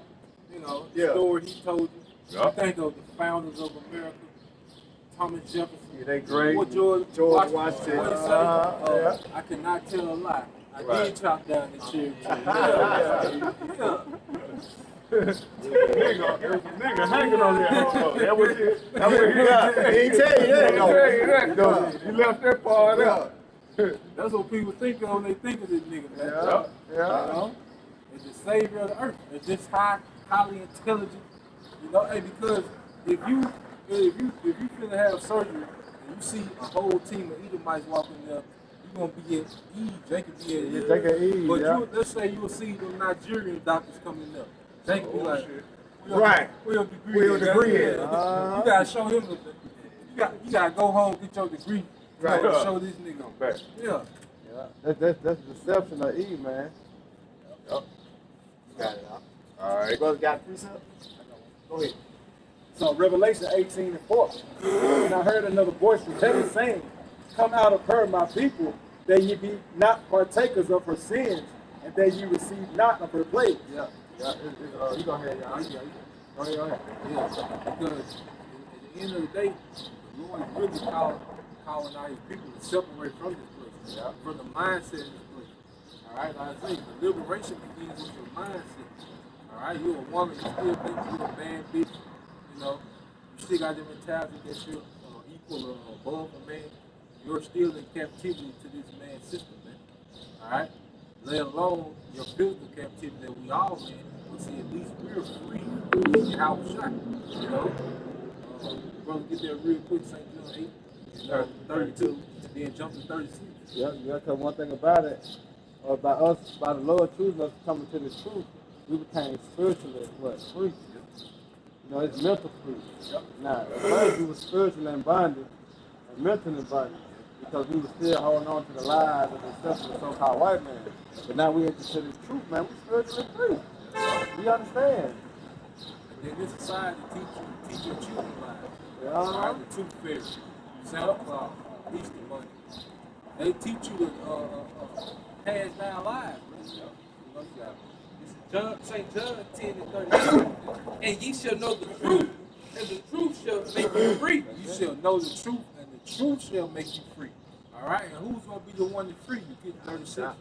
you know, the story he told you. You think of the founders of America, Thomas Jefferson. Yeah, they great. Or George Washington. What he say? I cannot tell a lie. I did chop down the cherry tree. Yeah. Nigga hanging on there. That was it. He ain't tell you that. You left that part out. That's what people think of when they think of this nigga, man. You know? It's the savior of the earth. It's just highly intelligent. You know, hey, because if you finna have surgery and you see a whole team of Edomites walking there, you're gonna be at ease. They could be at ease. They could ease, But yeah. let's say you'll see them Nigerian doctors coming up. They could be like, Right. Where's your degree at? You gotta show him you gotta go home get your degree. Right. To show this nigga. Right. Yeah. That's the deception of Eve, man. Got it out. All right. Brother got a precept? Go ahead. So Revelation 18:4. And I heard another voice from heaven saying, come out of her, my people, that ye be not partakers of her sins, and that ye receive not of her plagues. Yeah. You go ahead, y'all. Go ahead. Yeah, because at the end of the day, the Lord is really calling out his people to separate from this place, from the mindset of this place. All right, like I say, the liberation begins with your mindset. All right, you're a woman, you still think you're a bad bitch. You know, you still got them mentality that you're equal or above a man. You're still in captivity to this man's system, man. All right, let alone your physical captivity that we all in. See, at least we're free to get out shot. You know, brother, get there real quick. St. John 8, 32, and then jump to 36. Yeah, because one thing about it, by the Lord choosing us to come into the truth, we became spiritually free. You know, it's mental free. Now, at first we were spiritually in bondage and mentally in bondage because we were still holding on to the lies and the stuff of the so-called white man. But now we into the truth, man. We're spiritually free. We understand. And then this society teach your children lies. Yeah. Right? The tooth fairy, Santa Claus, Easter Bunny. They teach you to pass down lies, man. You know, St. John 10:32, and ye shall know the truth, and the truth shall make you free. You shall know the truth, and the truth shall make you free. All right, and who's gonna be the one to free you? Get 36.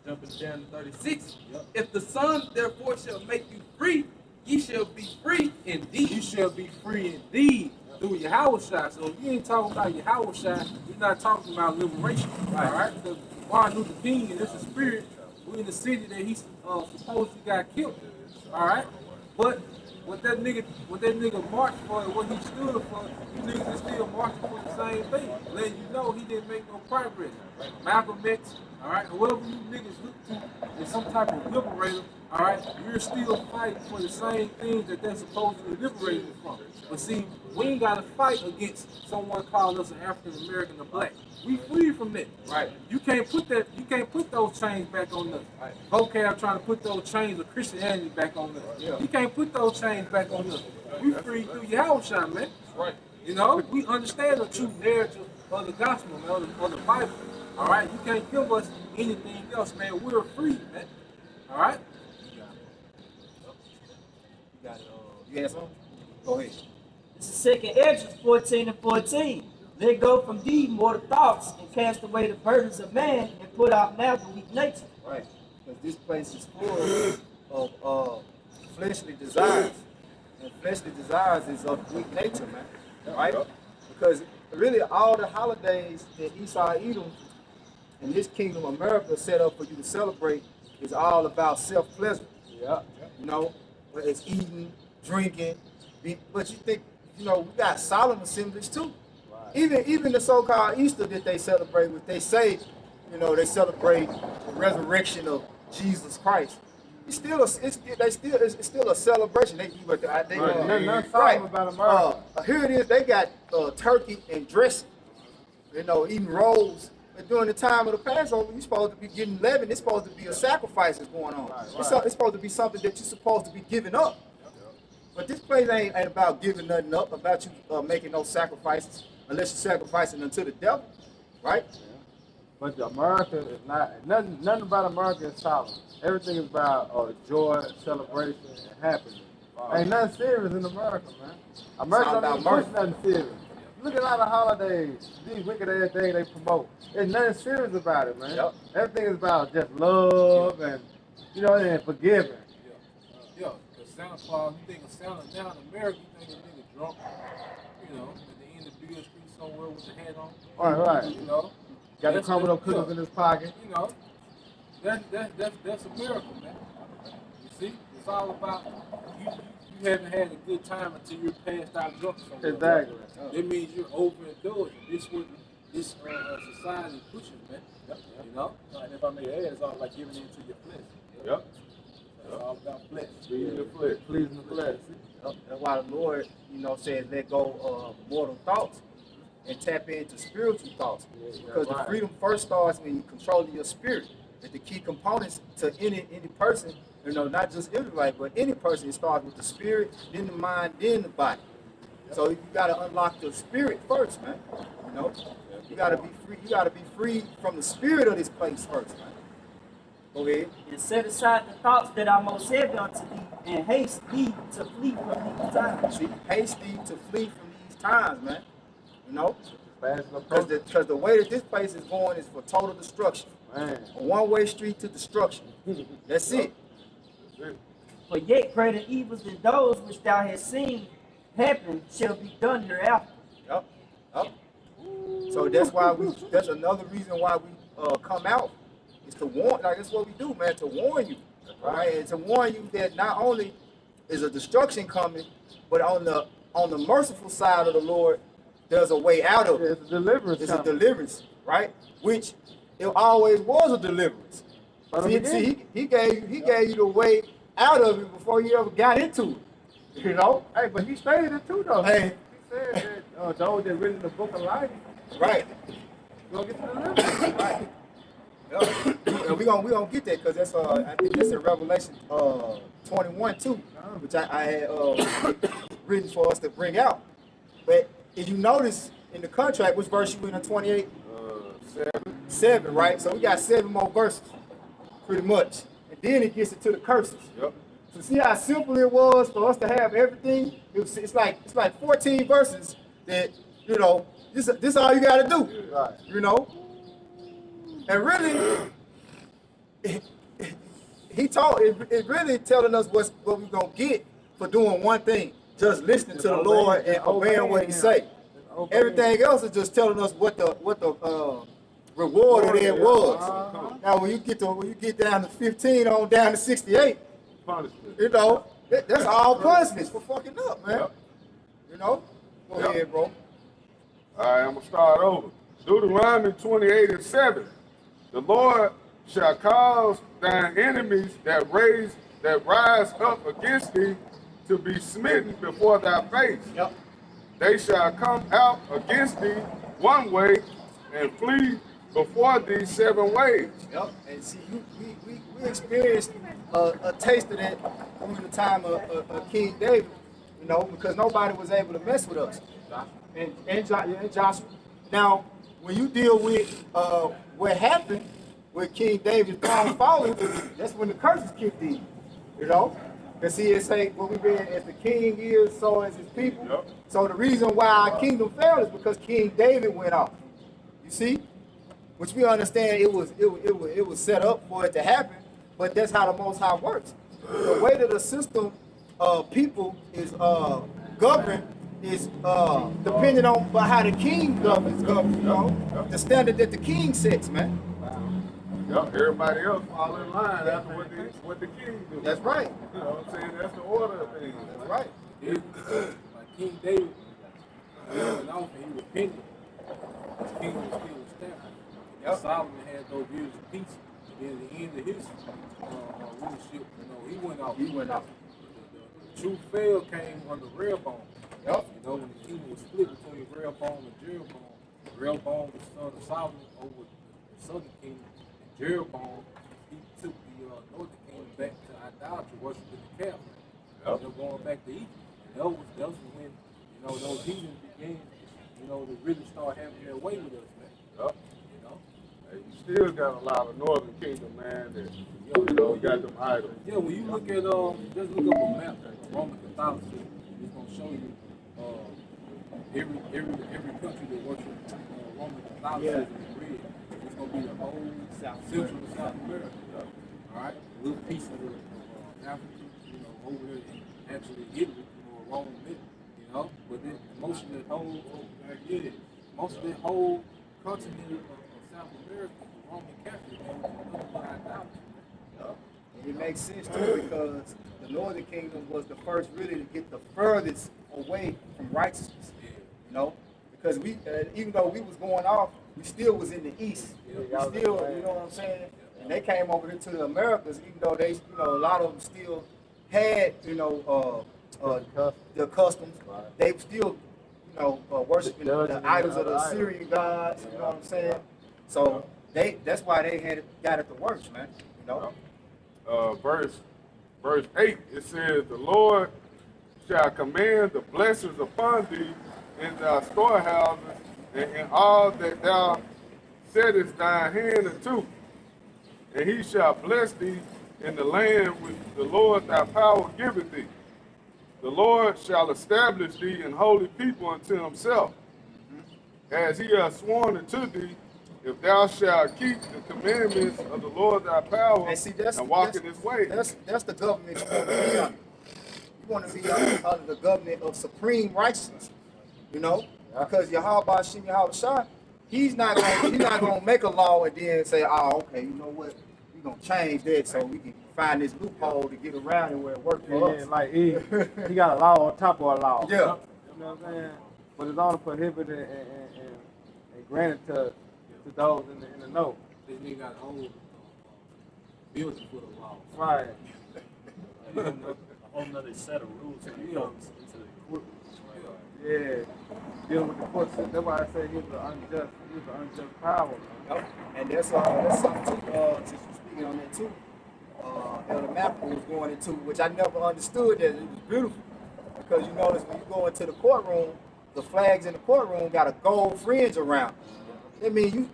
Jumping down to 36. Yep. If the Son therefore shall make you free, ye shall be free indeed. You shall be free indeed through Yahushua. So if you ain't talking about Yahushua, you're not talking about liberation. All right? Because Martin Luther King and this is spirit, we're in the city that he supposedly got killed. All right? But what that nigga marched for and what he stood for, you niggas is still marching for the same thing. Letting you know he didn't make no progress. Malcolm X, all right, whoever you niggas look to is some type of liberator, all right, you're still fighting for the same things that they're supposedly liberated from. But see, we ain't got to fight against someone calling us an African American or black. We free from that. Right. You can't put those chains back on us. Right. Vocab trying to put those chains of Christianity back on us. Yeah. You can't put those chains back on us. We free through Yahushua, man. Right. You know, we understand the true narrative of the gospel, man, of the Bible. All right, you can't give us anything else, man. We're free, man. All right. You got it. You had something? Go ahead. This is 2nd Ezra 14:14. Let go from thee mortal thoughts and cast away the burdens of man and put out now the weak nature. Right. Because this place is full of fleshly desires. And fleshly desires is of weak nature, man. Right? Because really all the holidays that Esau Edom and this kingdom of America set up for you to celebrate is all about self-pleasure. Yeah. You know, whether it's eating, drinking, but you think, you know, we got solemn assemblies too. Right. Even the so-called Easter that they celebrate, what they say, you know, they celebrate the resurrection of Jesus Christ. It's still a celebration. They right. About America. Here it is. They got turkey and dressing. You know, eating rolls. But during the time of the Passover, you're supposed to be getting leaven. It's supposed to be a sacrifice that's going on. Right. It's supposed to be something that you're supposed to be giving up. But this place ain't about giving nothing up, about you making no sacrifices, unless you're sacrificing unto the devil, right? Yeah. But America is not, nothing about America is solemn. Everything is about joy, celebration, and happiness. Wow. Ain't nothing serious in America, man. America don't even push nothing serious. Look at all the holidays, these wicked ass things they promote. There's nothing serious about it, man. Yep. Everything is about just love and, you know, and forgiving. Yeah, because Santa Claus, you think of Santa now in America, you think of a nigga drunk, you know, at the end of Beale Street somewhere with the hat on. Right. You know. Got the crumbled up cookies in his pocket. You know, that's America, man. You see, it's all about you haven't had a good time until you're passed out drunk somewhere. Exactly. That means you're overindulged. This what this society pushes, man. Yep. You know. And if I may add, it's all like giving in to your flesh. Yep. It's all about flesh. Pleasing the flesh. Pleasing the flesh. That's why the Lord, you know, says let go of mortal thoughts and tap into spiritual thoughts. Because the freedom first starts when you control your spirit. And the key components to any person, you know, not just Israelite, but any person, it starts with the spirit, then the mind, then the body. So you gotta unlock the spirit first, man. You know? You gotta be free. You gotta be free from the spirit of this place first, man. Go ahead. And set aside the thoughts that are most heavy unto thee, and haste thee to flee from these times. See, haste thee to flee from these times, man. You know? Because the way that this place is going is for total destruction. Man. A one-way street to destruction. That's it. For yet greater evils than those which thou hast seen happen shall be done hereafter. Yep. So that's another reason why we come out, is to warn, like that's what we do, man, to warn you. Right? And to warn you that not only is a destruction coming, but on the merciful side of the Lord, there's a way out of it. It's a deliverance. It's a deliverance, right? Which it always was a deliverance. See, he gave you the way out of it before you ever got into it. You know? Hey, but he stated it too, though. Hey. He said that those that read in the book of life, Right. gonna get to the deliverance. Right. Yeah, we gonna get that because that's I think that's in Revelation 21 too, which I had written for us to bring out. But if you notice in the contract, which verse you in 28? 7, right? So we got 7 more verses, pretty much, and then it gets into the curses. Yep. So see how simple it was for us to have everything. It's like 14 verses that this all you got to do. Right. You know. And really, he taught it really telling us what we're gonna get for doing one thing, just listening to the Lord and obeying what He say. Everything else is just telling us what the reward of it was. Now when you get down to 15 on down to 68, Punishment. that's all punishments for fucking up, man. Yep. Go ahead, bro. All right, I'm gonna start over. Deuteronomy 28:7. The Lord shall cause thine enemies that rise up against thee to be smitten before thy face. Yep. They shall come out against thee one way and flee before thee 7 ways. Yep. And see, we experienced a taste of that during the time of King David, because nobody was able to mess with us. And Joshua. Now, when you deal with what happened with King David's throne falling, that's when the curses kicked in. And see, it say, what we read, as the king is, so is his people. Yep. So the reason why our kingdom fell is because King David went off. You see? Which we understand it was set up for it to happen, but that's how the Most High works. The way that the system of people is governed is depending on how the king governs, the standard that the king sets, man. Yep. Everybody else fall in line after what the king do. That's right. You know what I'm saying? That's the order of things. That's right. Like King David, he went off and he repented. His kingdom was still established. Yep. Solomon had those years of peace. And then at the end of his rulership, he went off. The true fail came under Rehoboam. Yep. When the kingdom was split between Rehoboam and Jeroboam, Rehoboam was son of Solomon over the southern kingdom, and Jeroboam, he took the northern kingdom back to idolatry, worshiping the calf. Yep. They're going back to Egypt. And that was when, those heathens began, to really start having their way with us, man. Yep. Hey, you still got a lot of northern kingdom, man, that got them idols. Yeah, when you look at, just look up a map of Roman Catholicism, it's going to show you every country that worships Roman Catholicism is red. It's going to be the whole Central and South America. All right? A little piece of Africa, over there, and actually Italy, a Roman middle, but then most of that whole continent of South America is Roman Catholic, And it makes sense too because the northern kingdom was the first really to get the furthest away from righteousness. Because we, even though we was going off, we still was in the east. We still, you know what I'm saying? And they came over here to the Americas, even though they, a lot of them still had, their customs. They still, worshiping the idols of the Assyrian gods. You know what I'm saying? So that's why they got it the worst, man. Verse 8, it says, the Lord shall command the blessings upon thee in thy storehouses and in all that thou settest thine hand unto. And he shall bless thee in the land which the Lord thy power giveth thee. The Lord shall establish thee an holy people unto himself, as he hath sworn unto thee, if thou shalt keep the commandments of the Lord thy power and walk in his ways. That's the government you want to be under. You want to be under the government of supreme righteousness, because Yahweh Shem Yahweh Shai, he's not gonna make a law and then say, oh, okay, you know what, we're gonna change that so we can find this loophole to get around it where it works for us. Like he got a law on top of a law. Yeah. You know what I'm saying? But it's only prohibited and granted to those in the know. They got a whole building for the law. Right. A whole nother set of rules when it comes into the courtroom. Yeah. Dealing with the court system. That's why I say he was an unjust power. Yep. And that's something too, since you're speaking on that too. Elder Mapper was going into, which I never understood that it was beautiful. Because you notice when you go into the courtroom, the flags in the courtroom got a gold fringe around. I mean,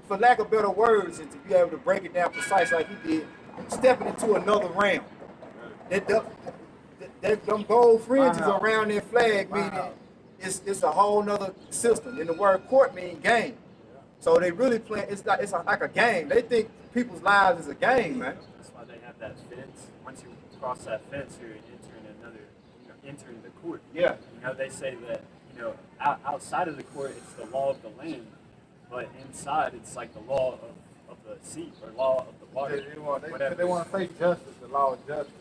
for lack of better words, and to be able to break it down precise like he did, stepping into another realm. Them gold fringes around that flag meaning it's a whole nother system. And the word court means game. So they really play. It's like a game. They think people's lives is a game, man. That's why they have that fence. Once you cross that fence, you're entering the court. Yeah. They say that outside of the court, it's the law of the land, but inside, it's like the law of the sea or law of the water. They want to say justice, the law of justice.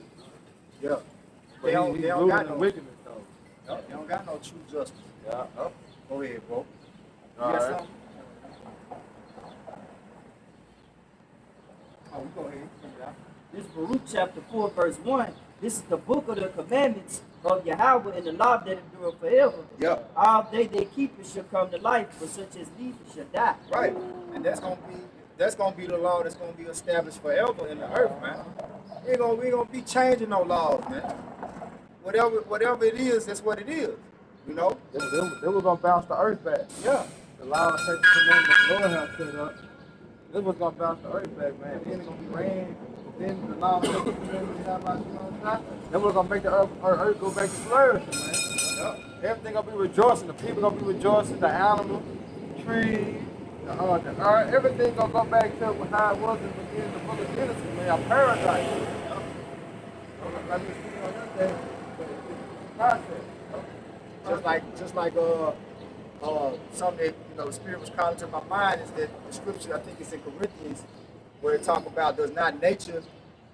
Yeah. But They don't got no wickedness though. They don't got no true justice. Yeah. Go ahead, bro. You All got right. something? Oh, you go ahead. This is Baruch chapter 4, verse 1. This is the book of the commandments of Yahweh and the law that endure forever. Yep. All they that keep it shall come to life, but such as leave it shall die. Right. And that's gonna be the law that's gonna be established forever in the earth, man. We ain't gonna be changing no laws, man. Whatever it is, that's what it is. You know? They were gonna bounce the earth back. Yeah. The law and the commandments the Lord has set up. This was gonna bounce the earth back, man. Then it's gonna be rain. Then the law and the commandments then we're gonna make the earth go back to flourishing, man. Yep. Everything gonna be rejoicing. The people gonna be rejoicing. The animals, the trees, the earth. Everything gonna go back to how it was in the beginning, the book of Genesis, man. A paradise. Yep. Like we speaking on that day, but it's a process. Just like something that the Spirit was calling to my mind is that the scripture, I think it's in Corinthians, where it talk about, does not nature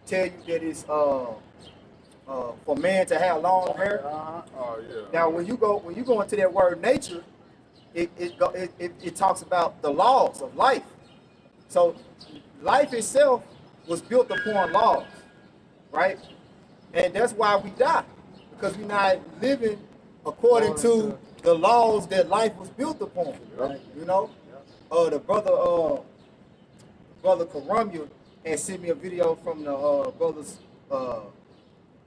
tell you that it's for man to have long hair? Oh yeah. Now when you go into that word nature, it talks about the laws of life. So life itself was built upon laws, right? And that's why we die, because we're not living according to the laws that life was built upon. Right. You know, the brother Karumya had sent me a video from the brother's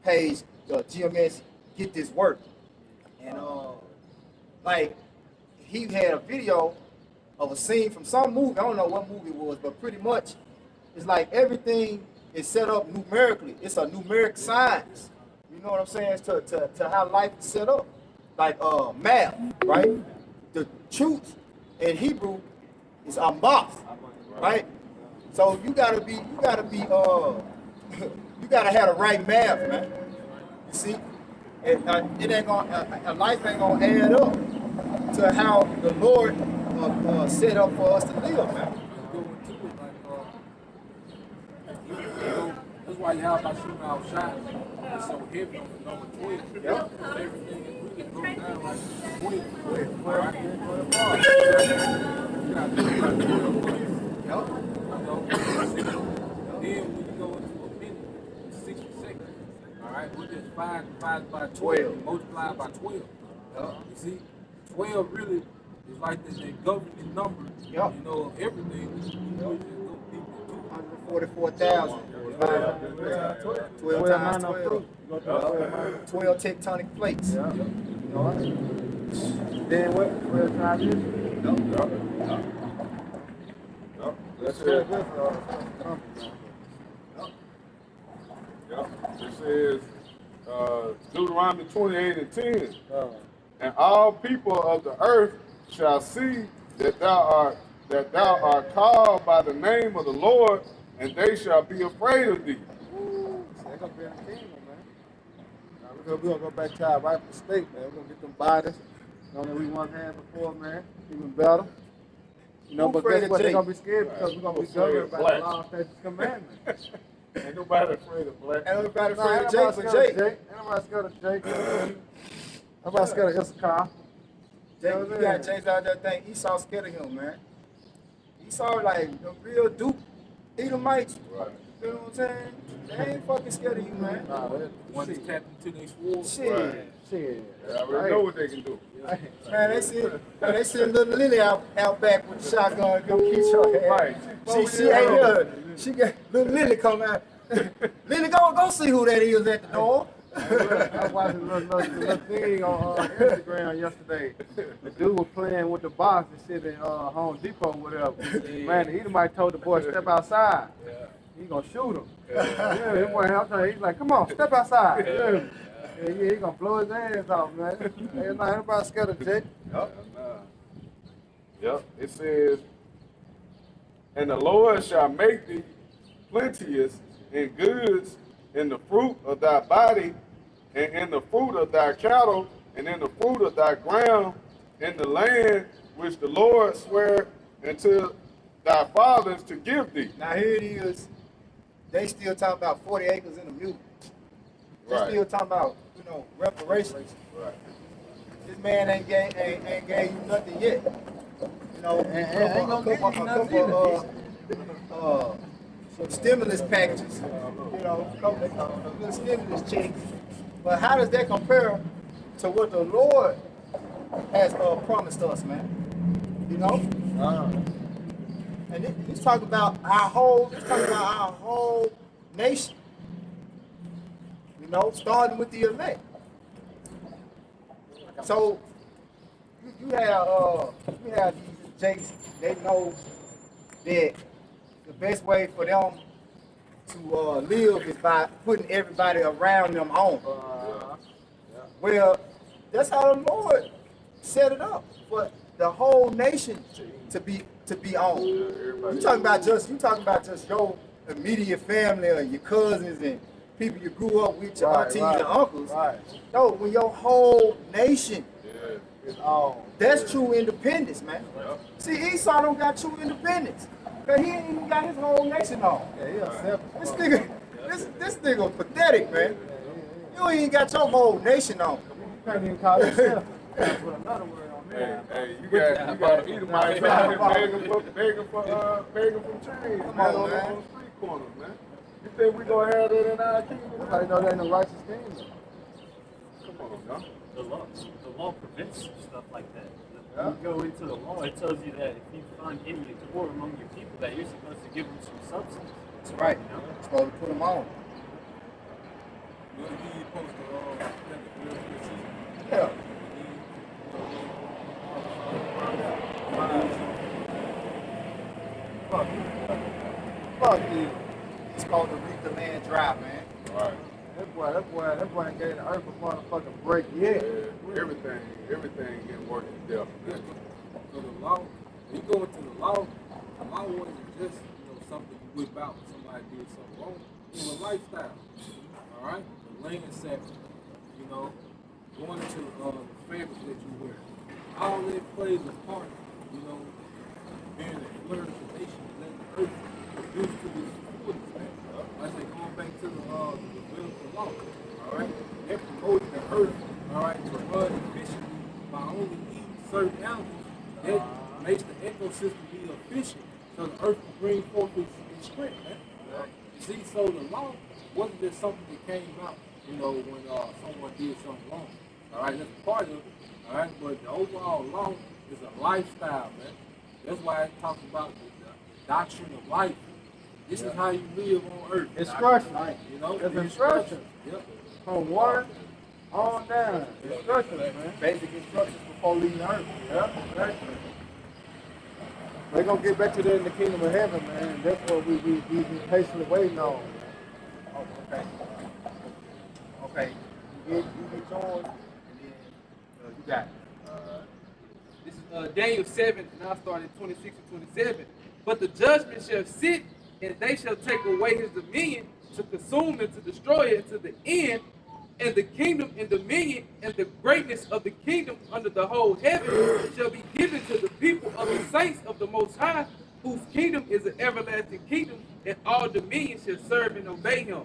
page, GMS Get This Work, and like he had a video of a scene from some movie. I don't know what movie it was, but pretty much it's like everything is set up numerically. It's a numeric science. You know what I'm saying? To how life is set up, like math, right? The truth in Hebrew is amath, right? So you gotta have the right math, man. You see, it ain't gonna, life ain't gonna add up to how the Lord set up for us to live, man. That's why y'all about shooting out shots. It's so heavy on the number 12. Yep. Everything is really broke down like 12. Right? You got 12 months. Yep. Then when you go into a minute, it's 60 seconds. All right, we just 5 divided by 12, multiplied by 12. You see, 12 really is like that governing number. Yep. You know, of everything. You know, just go deep into it. 144,000. 12 times 12. 12 tectonic plates. Yeah. Then what? 12 times this? That's it. It says Deuteronomy 28 and 10. And all people of the earth shall see that thou art called by the name of the Lord, and they shall be afraid of thee. They're gonna be in the kingdom, man. Now we're gonna go back to our rightful state, man. We're gonna get them bodies. That we once had before, man. Even better. You know, but guess what? They're gonna be scared because we're gonna be governed by the law, statutes, commandments. Ain't nobody afraid of black. Ain't nobody Nah, afraid of Jake but Jake. Ain't nobody scared of Jake. Nobody scared of Issachar. You got James out there think Esau scared of him, man. Esau like the real Duke Edomites. Right. You know what I'm saying? They ain't fucking scared of you, man. Nah, One that's tapped into their sword. Shit. Right. shit. They already know what they can do. Man, they send little Lily out back with the shotgun, go kiss her Right. ass. She ain't here. She got little Lily come out. Lily, go see who that is at the door. I watched a little thing on Instagram yesterday. The dude was playing with the box and shit in Home Depot or whatever. Man, the Edomite told the boy, step outside. He gonna shoot him. Yeah, that boy, I'm telling you, he's like, come on, step outside. Yeah, he gonna blow his ass off, man. Ain't nobody scared of Jake. Yep. It says, and the Lord shall make thee plenteous in goods, in the fruit of thy body, and in the fruit of thy cattle, and in the fruit of thy ground, in the land which the Lord sware unto thy fathers to give thee. Now here it is. They still talking about 40 acres in a mule. They Right. still talking about, reparations. Right. This man ain't gave you nothing yet. You know, ain't gonna give you nothing couple some stimulus packages. You know, a couple of little stimulus checks. But how does that compare to what the Lord has promised us, man? You know? And he's talking about our whole nation. You know, starting with the elect. So you have these Jakes, they know that the best way for them to live is by putting everybody around them on. Well, that's how the Lord set it up for the whole nation to be on. You talking about just your immediate family or your cousins and people you grew up with, your aunties and uncles. Right. No, when your whole nation It's all. that's true independence, man. See, Esau don't got true independence. Cause he ain't even got his whole nation on. Yeah, he a This nigga pathetic, man. You ain't got your whole nation on. You can't even call yourself. Put another word on there. Hey, you got Edomites out here begging for change. Come Man, on, on man. the street corners, man. You think we gonna have that in our kingdom? Everybody know that ain't a righteous thing. Come on, now. The law prevents stuff like that. When you go into the law, it tells you that if you find any poor among your people, that you're supposed to give them some substance. That's right. You know? Supposed to put them on. We'll give you post Yeah. Fuck you. He's supposed to reap the land dry, man. Right. That boy ain't gave the earth a motherfucking break yet. Yeah, everything getting worked to death, man. So the law, when you go into the law wasn't just something you whip out when somebody did something wrong. It was a lifestyle. All right, the land sacrifice. Going into the fabric that you wear. All that plays a part. Being a flourish of the nation, letting the earth produce to this fullness, man. Like I say, going back to the biblical law. All right, they're promoting the earth. All right, to run efficiently by only eating certain animals. That makes the ecosystem be efficient, so the earth can bring forth its strength, man. You see, so the law wasn't just something that came out, when someone did something wrong. All right, that's part of it. All right, but the overall law is a lifestyle, man. That's why it talks about the doctrine of life. This is how you live on earth. Instruction. It's It's instruction. Yep. From one on down. Instructions, man. Basic instructions before leaving earth. Yeah, exactly. We're gonna get back to that in the kingdom of heaven, man. That's what we patiently waiting on. Oh, okay. Okay. You get yours, and then you got it. This is Daniel 7, and I'll start at 26 and 27. But the judgment shall sit, and they shall take away his dominion, to consume and to destroy it to the end. And the kingdom and dominion and the greatness of the kingdom under the whole heaven shall be given to the people of the saints of the Most High, whose kingdom is an everlasting kingdom, and all dominion shall serve and obey him.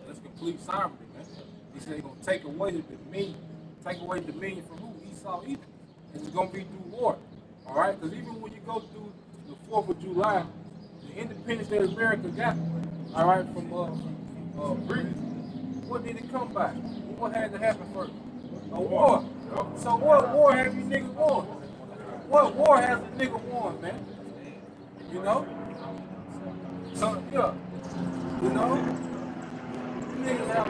That's complete sovereignty, man. He said he's going to take away the dominion. Take away the dominion from who? Esau, even. And it's going to be through war. All right? Because even when you go through the 4th of July, the independence that America got, all right, from Britain, what did it come by? What had to happen first? A war. So what war have you niggas won? What war has a nigga won, man? You know? So, yeah. You know? Niggas have a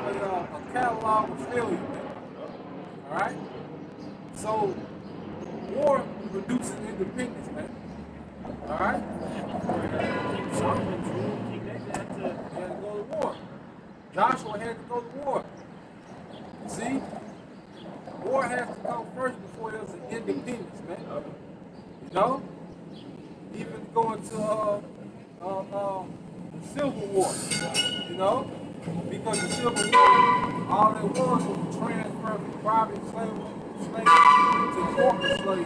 catalog of failure, man. Alright? So, war produces independence, man. Alright? He had to go to war. Joshua had to go to war. See? War has to come first before there's an independence, man. You know? Even going to the Civil War, you know? Because the Civil War, all it was a transfer from private slavery to corporate slavery.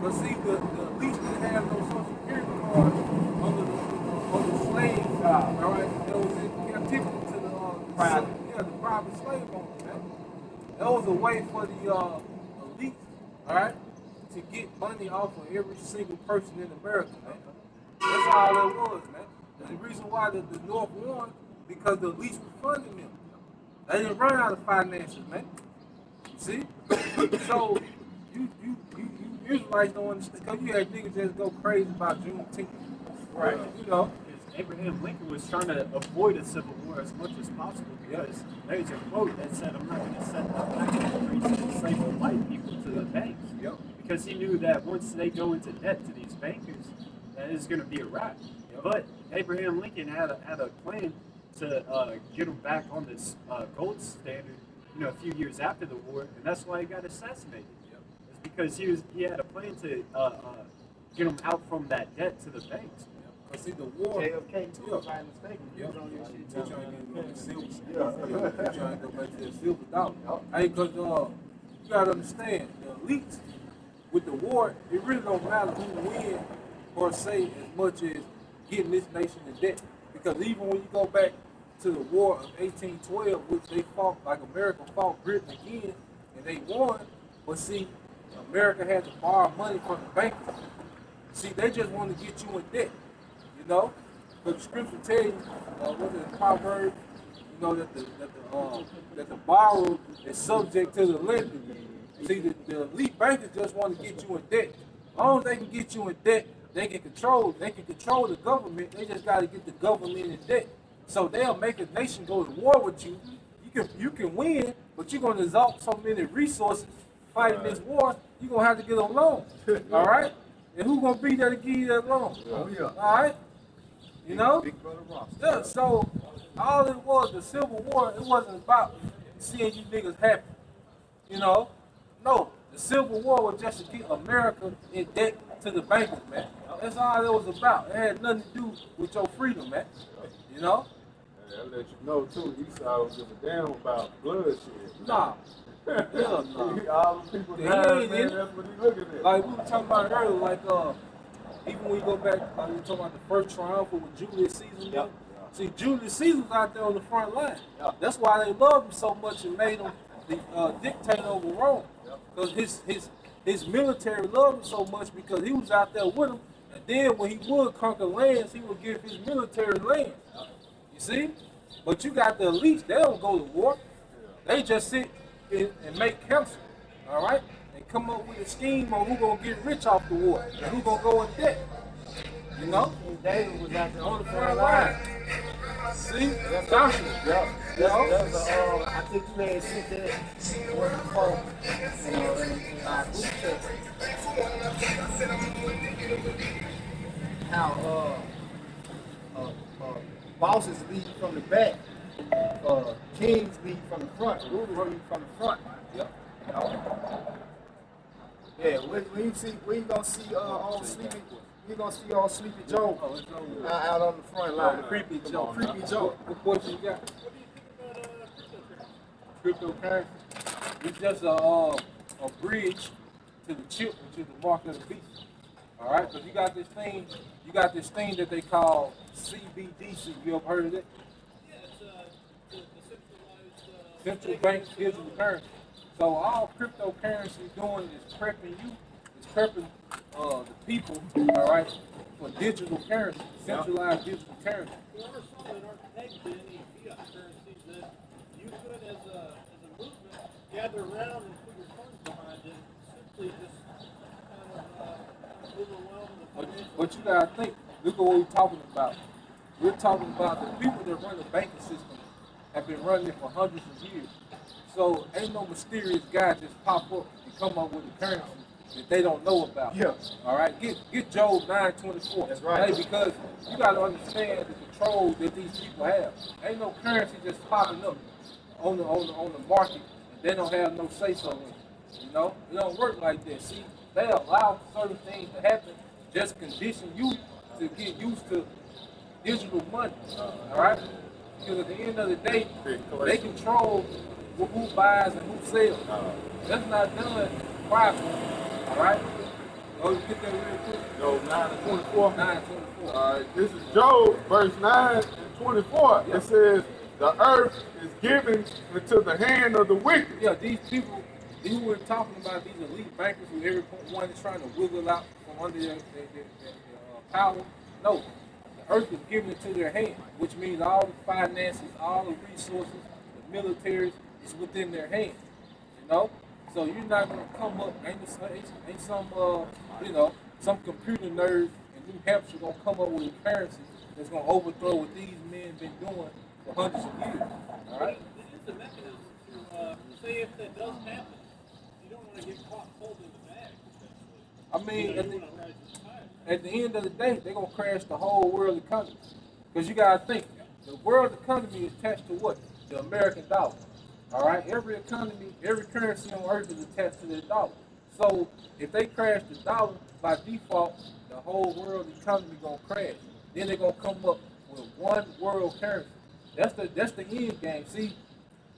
But see, the elites didn't have no social security card under the slave job, all right? It was in captivity to the private slave owners, man. That was a way for the elites, all right, to get money off of every single person in America, man. That's all it was, man. And the reason why the North won, because the elites were funding them. They didn't run out of finances, man. See? So, you Israelites don't understand, because you had niggas just go crazy about Juneteenth. Right. You know. Abraham Lincoln was trying to avoid a civil war as much as possible because there's a quote that said, "I'm not going to send the black countries to enslave white people to the banks." Yep. Because he knew that once they go into debt to these bankers, that is going to be a wrap. Yep. But Abraham Lincoln had a plan to get them back on this gold standard, a few years after the war, and that's why he got assassinated. Yep. It's because he had a plan to get them out from that debt to the banks. But see, the war. JFK too, if I'm mistaken. He was on your shit too. Trying to get the silver. Trying to go back to the silver dollar. Hey, because you got to understand, the elites, with the war, it really don't matter who wins or say as much as getting this nation in debt. Because even when you go back to the war of 1812, which they fought, like America fought Britain again, and they won, but see, America had to borrow money from the bankers. See, they just want to get you in debt. You know, but the scripture tell you, what's it, Proverbs, that the borrower is subject to the lender. See, the elite bankers just want to get you in debt. As long as they can get you in debt, they can control the government. They just got to get the government in debt. So they'll make a nation go to war with you. You can win, but you're going to exhaust so many resources fighting this war, you're going to have to get a loan. All right? And who's going to be there to give you that loan? All right? You know? Yeah, so all it was, the Civil War, it wasn't about seeing you niggas happy. You know? No, the Civil War was just to keep America in debt to the bankers, man. That's all it was about. It had nothing to do with your freedom, man. You know? Yeah, that let you know, too, Esau don't give a damn about bloodshed. Nah. Hell no. All the people dying, man, that's what he looking at. Like we were talking about earlier, like, even when you go back, like we were talking about the first triumphal with Julius Caesar. Yep. See, Julius Caesar was out there on the front line. Yep. That's why they loved him so much and made him the dictator over Rome. Because his military loved him so much because he was out there with him. And then when he would conquer lands, he would give his military lands. You see? But you got the elites, they don't go to war. They just sit and make counsel. All right? Come up with a scheme on who's gonna get rich off the war and who's gonna go in debt. You know? And David was out there on the front line. See? Joshua. Yeah. That's I think you may have seen that word before in our group text. How bosses lead from the back, kings lead from the front, rulers lead from the front. Yep. Yeah, when you gonna see all sleepy, you gonna see all Sleepy Joe out on the front line. Creepy Joe. What question you got? Cryptocurrency. It's just a bridge to the chip, which is the mark of the beast. All right, because you got this thing that they call CBDC. You ever heard of it? Yeah, it's the Central bank digital currency. So all cryptocurrency is doing is prepping the people, all right, for digital currency, centralized digital currency. There are some that aren't pegged to any fiat currencies that you could, as a movement, gather around and put your funds behind it, simply just kind of overwhelm the financial. But you gotta think, look at what we're talking about. We're talking about the people that run the banking system have been running it for hundreds of years. So ain't no mysterious guy just pop up and come up with a currency that they don't know about. Yeah. All right. Get Job 9:24. That's right. Hey, because you got to understand the control that these people have. Ain't no currency just popping up on the market and they don't have no say so in it. You know, it don't work like that. See, they allow certain things to happen, just condition you to get used to digital money. All right. Because at the end of the day, they control who buys and who sells. That's not done privately. All right? Go get that real quick. Job 9:24. 9:24. All right, this is Job, verse 9 and 24. Yeah. It says, the earth is given into the hand of the wicked. Yeah, these people, you were talking about these elite bankers who everyone is trying to wiggle out from under their power. No, the earth is given into their hand, which means all the finances, all the resources, the militaries is within their hands. You know? So you're not going to come up, ain't some, some computer nerd in New Hampshire going to come up with a currency that's going to overthrow what these men been doing for hundreds of years. All right? It is a mechanism to say if that does happen, you don't want to get caught holding the bag. I mean, You don't want to rise to the tide. at the end of the day, they're going to crash the whole world economy. Because you got to think, the world economy is attached to what? The American dollar. All right? Every economy, every currency on earth is attached to the dollar. So if they crash the dollar, by default, the whole world economy going to crash. Then they're going to come up with one world currency. That's the end game. See,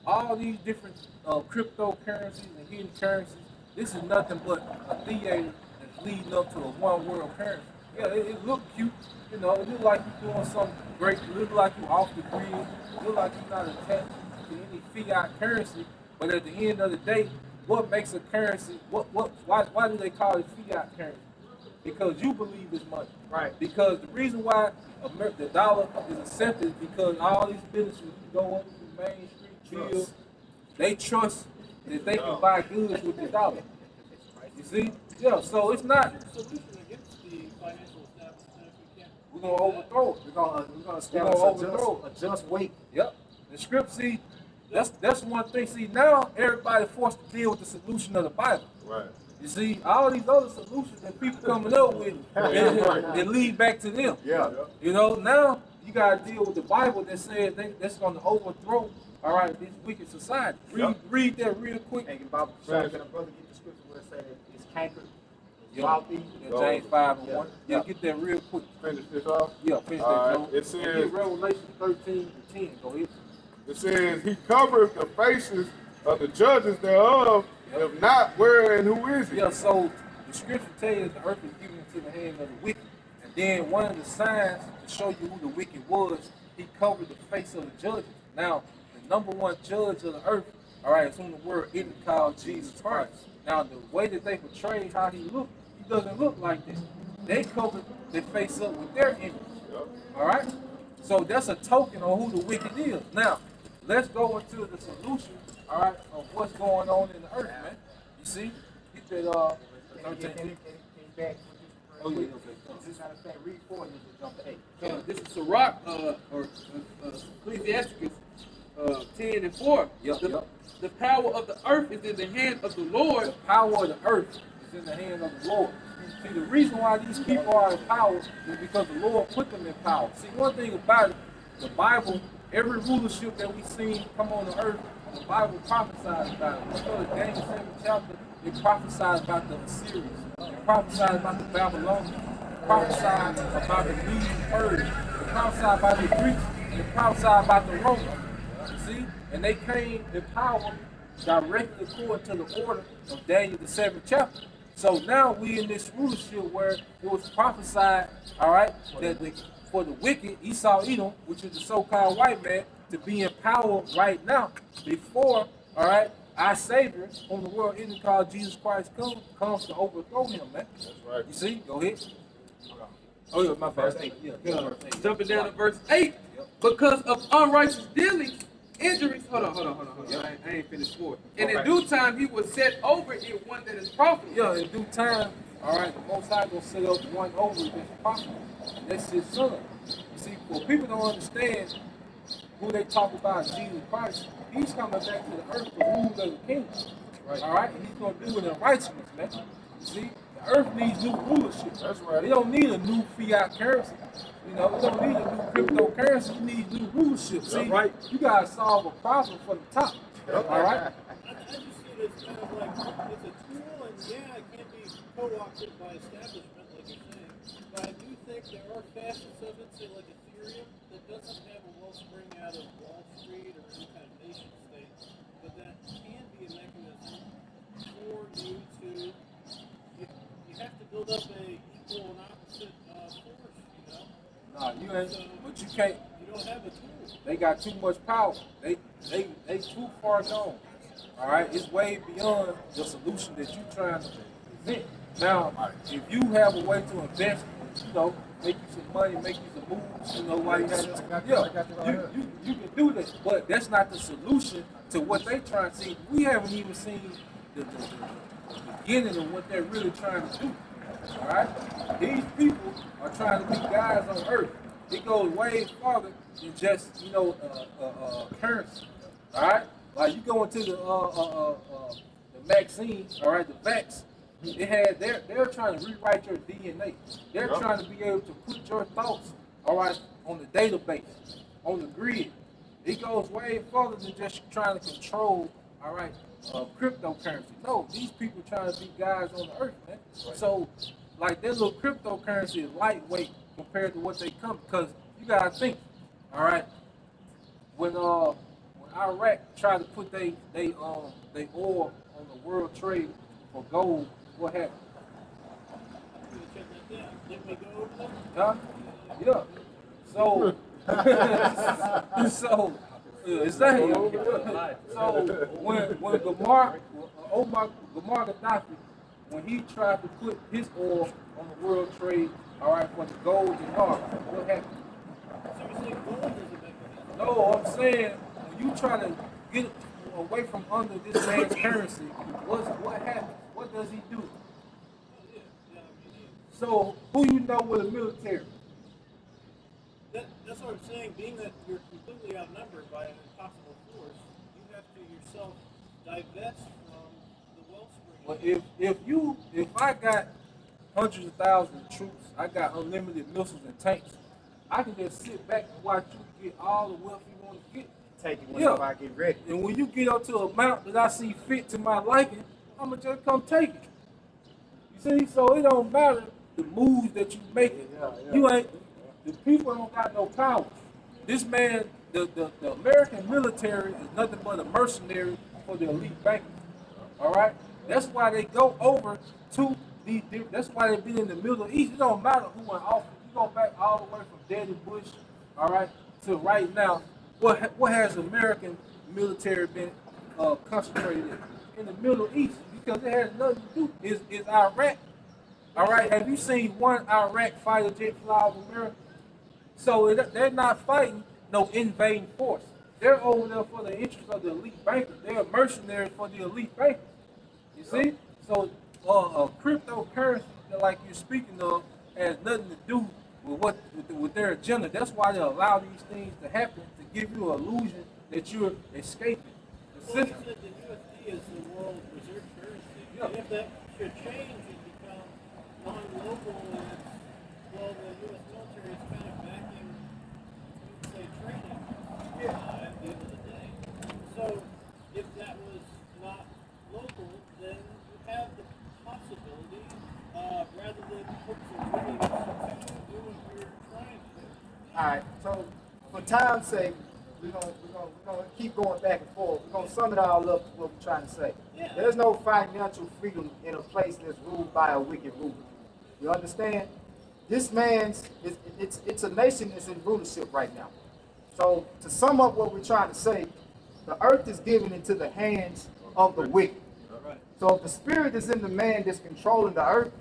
all these different cryptocurrencies and hidden currencies, this is nothing but a theater that's leading up to a one world currency. Yeah, it look cute, you know, it look like you're doing something great, it look like you're off the grid, it look like you're not attached to any fiat currency, but at the end of the day, what makes a currency, why do they call it fiat currency? Because you believe it's money. Right. Because the reason why the dollar is accepted is because all these businesses go up to Main Street, Bill, they trust that they can buy goods with the dollar. You see? Yeah, so it's not. Solution against the financial establishment if we can. We're gonna overthrow it. We're gonna overthrow establish a just weight. Yep. The script, see, that's one thing. See, now everybody forced to deal with the solution of the Bible. Right. You see, all these other solutions that people coming up with, they lead back to them. Yeah. You know, now you gotta deal with the Bible that says that's gonna overthrow, all right, this wicked society. Read that real quick. Hey, Bob, sorry, can a brother get the scripture where it says it's cankered, it's Yeah. wealthy? Yeah, James 5:1. Yeah, get that real quick. Finish this off. Yeah, finish All that. right, Joe. it says- Get Revelation 13:10. Go ahead. It says, he covereth the faces of the judges thereof, if not, where and who is he? Yeah, so the scripture tells you the earth is given into the hand of the wicked. And then one of the signs to show you who the wicked was, he covered the face of the judges. Now, the number one judge of the earth, all right, is whom the word isn't called Jesus Christ. Now, the way that they portray how he looked, he doesn't look like this. They covered their face up with their image. All right? So that's a token on who the wicked is. Now, let's go into the solution, all right, of what's going on in the earth, man. You see? Get that, 13. Oh, yeah, okay. Matter of fact, read 4 and just jump to 8. This is Sirach, or Ecclesiasticus 10:4. Yep. The power of the earth is in the hand of the Lord. The power of the earth is in the hand of the Lord. See, the reason why these people are in power is because the Lord put them in power. See, one thing about it, the Bible, every rulership that we see come on the earth, the Bible prophesies about it. Let's go to Daniel 7th chapter. It prophesies about the Assyrians. It prophesies about the Babylonians. It prophesies about the Median Persians. It prophesies about the Greeks. And it prophesies about the Romans. See? And they came in power directly according to the order of Daniel the 7th chapter. So now we in this rulership where it was prophesied, all right, that for the wicked, Esau Edom, which is the so-called white man, to be in power right now before, all right, our Savior, whom the world isn't called Jesus Christ, comes to overthrow him, man. That's right. You see? Go ahead. Oh, yeah, my verse 8. Yeah. Jumping down to verse 8. Because of unrighteous dealings, injuries. Hold on. I ain't finished 4. And in due time, he was set over it one that is profitable. Yeah, in due time, all right, the Most High gonna set up one over it that's profitable. That's his son. You see, well, people don't understand who they talk about, Jesus Christ. He's coming back to the earth to rule as a king. Right. All right, and he's gonna do it in righteousness, man. You see, the earth needs new rulership. That's right. They don't need a new fiat currency. You know, we don't need a new cryptocurrency. You need new rulership. See, right. You gotta solve a problem from the top. All right. I just see it as kind of like it's a tool, and yeah, it can be co-opted by establishment, like you're saying. But I do think there are facets of it, say like Ethereum, that doesn't have a wellspring out of Wall Street or any kind of nation state, but that can be a mechanism for you to. You have to build up a equal and opposite force, you know. Nah, you ain't. But you can't. You don't have a tool. They got too much power. They too far gone. All right, it's way beyond the solution that you trying to present. Now, if you have a way to invest, you know, make you some money, make you some moves, you know, while you have, you can do this, but that's not the solution to what they trying to see. We haven't even seen the beginning of what they're really trying to do. All right, these people are trying to be guys on earth. It goes way farther than just, you know, currency. All right, like you go into the vaccine, all right, the vax. They're trying to rewrite your DNA. They're trying to be able to put your thoughts, all right, on the database, on the grid. It goes way further than just trying to control, all right, cryptocurrency. No, these people trying to be guys on the earth, man. So, like, their little cryptocurrency is lightweight compared to what they come, because you gotta think, all right, when Iraq tried to put they oil on the world trade for gold, what happened? Huh? Yeah. So, exactly. So when Omar Gaddafi, when he tried to put his oil on the world trade, all right, for the gold and oil, what happened? No, I'm saying when you try to get away from under this man's currency, what happens? What does he do? So who you know with the military? That's what I'm saying. Being that you're completely outnumbered by an impossible force, you have to yourself divest from the wellspring. Well, if I got hundreds of thousands of troops, I got unlimited missiles and tanks, I can just sit back and watch you get all the wealth you want to get. Take it whenever I get ready. And when you get up to an amount that I see fit to my liking, I'ma just come take it. You see, so it don't matter the moves that you make. You ain't. The people don't got no power. This man, the American military is nothing but a mercenary for the elite bankers. All right, that's why they go over to the. That's why they be in the Middle East. It don't matter who in office. You go back all the way from Daddy Bush, all right, to right now. What has American military been concentrated in the Middle East? Because it has nothing to do. Is Iraq. All right, have you seen one Iraq fighter jet fly over America? So they're not fighting no invading force. They're over there for the interest of the elite bankers. They're mercenaries for the elite bankers. You see? So cryptocurrency, like you're speaking of, has nothing to do with their agenda. That's why they allow these things to happen, to give you an illusion that you're escaping the system. Well, you said the USD is the world reserve currency. Yeah. And if that should change and become non-local, and well, the U.S. military is kind of backing, you could say, trading at the end of the day. So if that was not local, then you have the possibility, rather than hopes of winning, to do what you're trying to do. All right. So for time's sake, we're gonna keep going back and forth. We're gonna sum it all up what we're trying to say. Yeah. There's no financial freedom in a place that's ruled by a wicked ruler. You understand? This it's a nation that's in rulership right now. So to sum up what we're trying to say, the earth is given into the hands of the wicked. So if the spirit that's in the man that's controlling the earth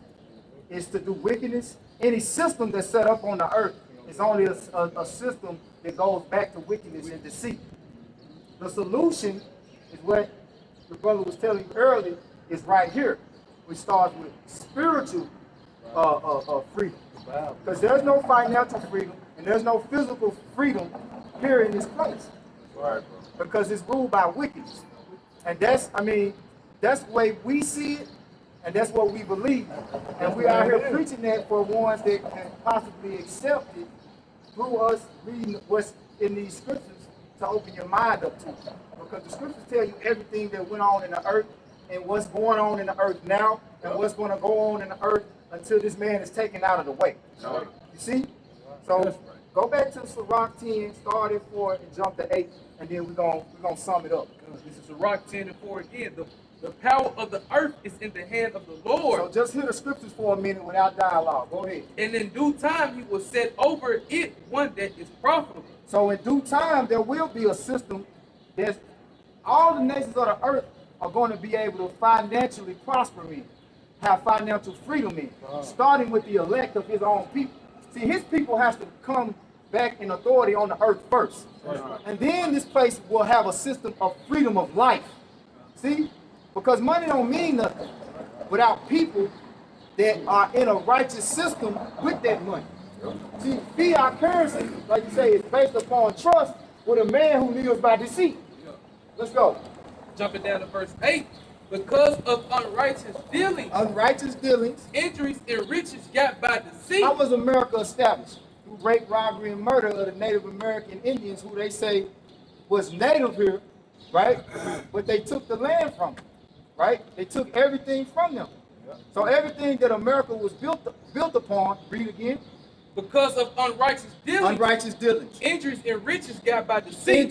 is to do wickedness, any system that's set up on the earth is only a system that goes back to wickedness and deceit. The solution is what the brother was telling you earlier, is right here, which starts with spiritual freedom. Because there's no financial freedom and there's no physical freedom here in this place. Right, Because it's ruled by wickedness. And that's, I mean, that's the way we see it, and that's what we believe. And we are here preaching that for ones that can possibly accept it through us reading what's in these scriptures to open your mind up to it. Because the scriptures tell you everything that went on in the earth and what's going on in the earth now and what's going to go on in the earth until this man is taken out of the way. You see? So go back to Sirach 10, start at 4 and jump to 8, and then we're gonna sum it up. This is Sirach 10 and 4 again. The power of the earth is in the hand of the Lord. So just hear the scriptures for a minute without dialogue. Go ahead. And in due time he will set over it one that is profitable. So in due time, there will be a system that all the nations of the earth are going to be able to financially prosper in, have financial freedom in, starting with the elect of his own people. See, his people has to come back in authority on the earth first. And then this place will have a system of freedom of life. See? Because money don't mean nothing without people that are in a righteous system with that money. See, fiat currency, like you say, is based upon trust with a man who lives by deceit. Let's go. Jumping down to verse 8. Because of unrighteous dealings, injuries, and riches got by deceit. How was America established? Through rape, robbery, and murder of the Native American Indians, who they say was native here, right? But they took the land from them, right? They took everything from them. So everything that America was built upon, read again. Because of unrighteous dealings. Injuries and riches got by deceit.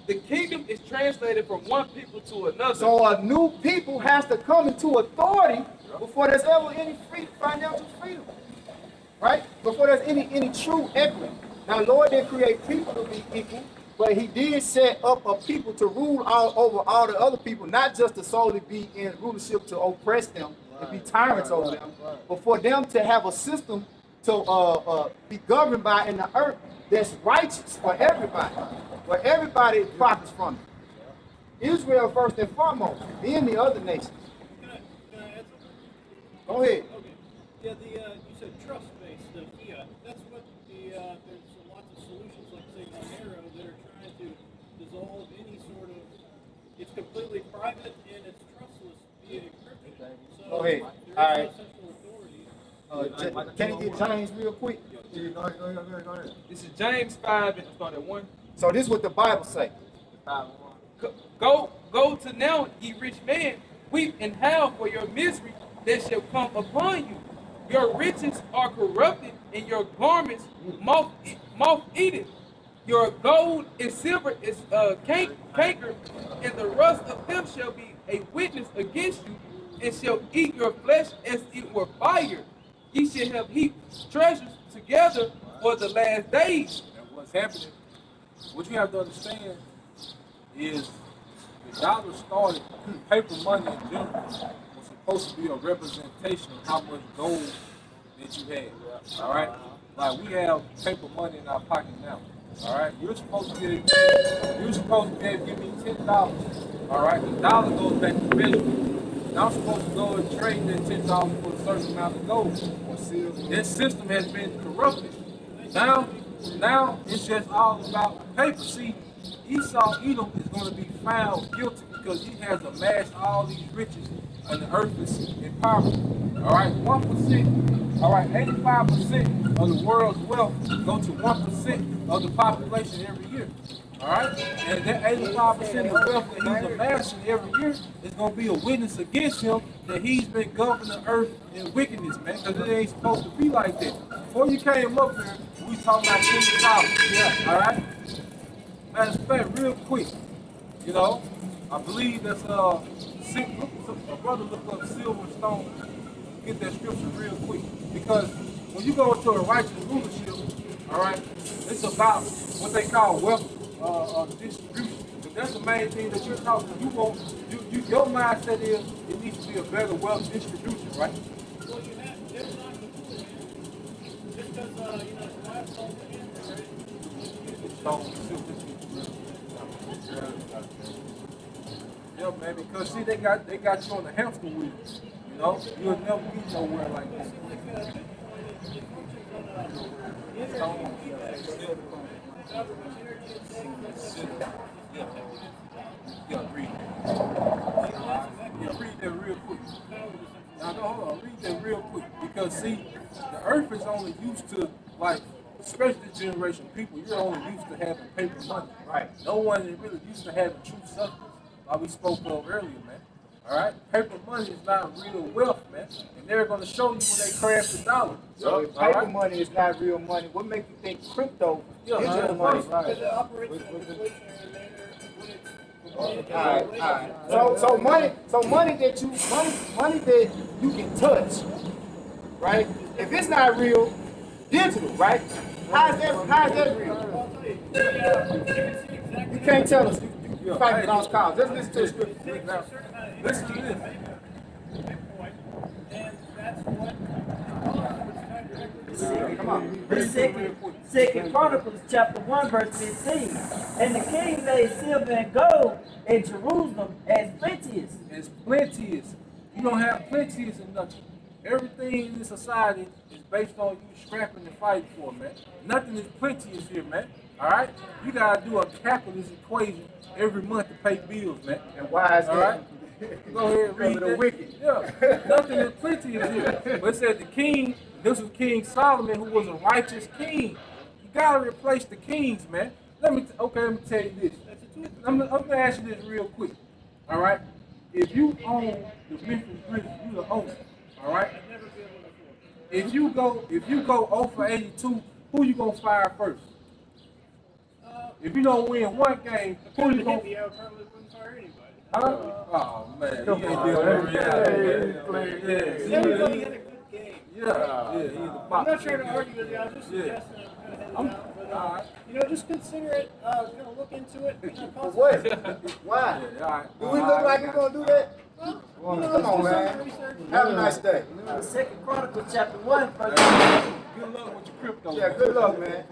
The kingdom is translated from one people to another. So a new people has to come into authority before there's ever any financial freedom. Right? Before there's any true equity. Now, Lord didn't create people to be equal, but he did set up a people to rule over all the other people, not just to solely be in rulership to oppress them and be tyrants over them, but for them to have a system to be governed by in the earth that's righteous for everybody, where everybody profits from it. Israel first and foremost, then the other nations. Can I add something? Go ahead. Okay. Yeah, you said trust-based fiat. That's what there's lots of solutions like say Monero that are trying to dissolve any sort of. It's completely private and it's trustless via encryption. So Go ahead. There is All no right. central authority. Can you get James real quick? Go ahead. This is James 5 and start at 1. So this is what the Bible say. Go to now, ye rich man, weep and howl for your misery that shall come upon you. Your riches are corrupted, and your garments moth-eaten. Your gold and silver is cankered, and the rust of them shall be a witness against you, and shall eat your flesh as it were fire. Ye shall have heaped treasures together for the last days. And what's happening, what you have to understand is the dollar started, paper money in general was supposed to be a representation of how much gold that you had. All right? Like we have paper money in our pocket now. All right? You're supposed to be able to give me $10. All right? The dollar goes back to measurement. And I'm supposed to go and trade that $10 for a certain amount of gold or silver. That system has been corrupted. Now it's just all about paper. See, Esau Edom is going to be found guilty because he has amassed all these riches and the earth is empowerment. All right, 1%, all right, 85% of the world's wealth go to 1% of the population every year. All right, and that 85% of wealth that he's amassing every year is going to be a witness against him that he's been governing the earth in wickedness, man, because it ain't supposed to be like that. Before you came up here, we talking about $10. Yeah, all right. Matter of fact, real quick, you know, I believe that's a brother look up Silverstone, get that scripture real quick, because when you go into a righteous rulership, all right, it's about what they call wealth distribution. The That's the main thing that you're talking. You want your mindset is it needs to be a better wealth distribution, right? Well, you have, that's not included. Just because, you know, the last whole thing, Yeah, man, because see they got you on the hamster wheel. You know, you'll never be nowhere like that. Yeah, read that. Yeah, read that real quick. Now, no, hold on, read that real quick. Because, see, the earth is only used to, like, especially this generation of people, you're only used to having paper money. Right. No one is really used to having true substance, like we spoke of earlier, man. All right? Paper money is not real wealth, man. And they're going to show you when they crash the dollar. So if paper money is not real money, what makes you think crypto is real money? because it operates in an inflationary manner when it's Alright. So money that you can touch, right? If it's not real, digital, right? How is that real? You can't tell us. You fighting with all cars. Let's listen to the scripture. Now, Listen to this. and that's what Come on. Second Chronicles chapter 1 verse 15. And the king made silver and gold in Jerusalem as plenteous. As plenteous. You don't have plenteous in nothing. Everything in this society is based on you scrapping and fighting for, man. Nothing is plenteous here, man. All right? You got to do a capitalist equation every month to pay bills, man. And why is All that? right? Go ahead and read Because of the that. wicked. Yeah. Nothing is plenteous here. But it said the king, this was King Solomon, who was a righteous king. You got to replace the kings, man. Let me tell you this. I'm gonna ask you this real quick. All right? If you own the Memphis Grizzlies, you the owner. All right? If you go 0 for 82, who you gonna fire first? If you don't win one game, who you gonna? Huh? Oh man, he ain't dealing with reality. everybody had a good game. He's the I'm box. not trying to argue with you. I'm just suggesting I'm kind of heading out. But, you know, just consider it. Kind of look into it. What? Why? Yeah, all right. Do we look like we're gonna do that? Well, Come you know, on, let's do man. some research. Have a nice day. Second Chronicles chapter 1 verse Good luck with your crypto. Yeah, good luck, man.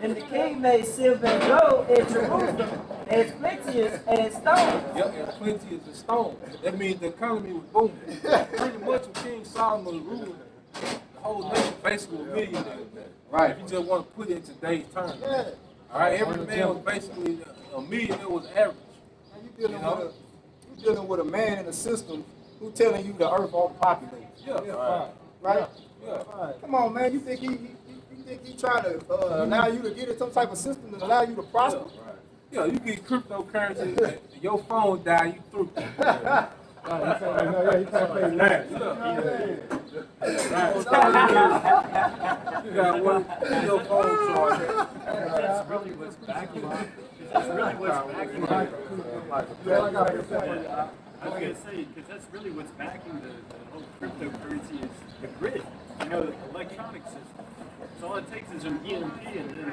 And the king made silver and gold in Jerusalem as plenteous as stone. Yep, and plenty is a stone. That means the economy was booming. Pretty much when King Solomon ruled, the whole nation basically was millionaires, man. Right. If you just want to put it in today's terms. Yeah. All right, every man was basically a millionaire was average. You dealing with a man in a system who telling you the earth overpopulated. Yeah. Right? Yeah. Come on, man. You think he trying to allow you to get in some type of system that allow you to prosper? Yeah, you get cryptocurrency, and your phone die, you through. You can't play that. You got one, your phone charge. That's really what's backing it. That's really what's backing it. I was going to say, because that's really what's backing the whole cryptocurrency is the grid. You know, the electronic system. So all it takes is an EMP and then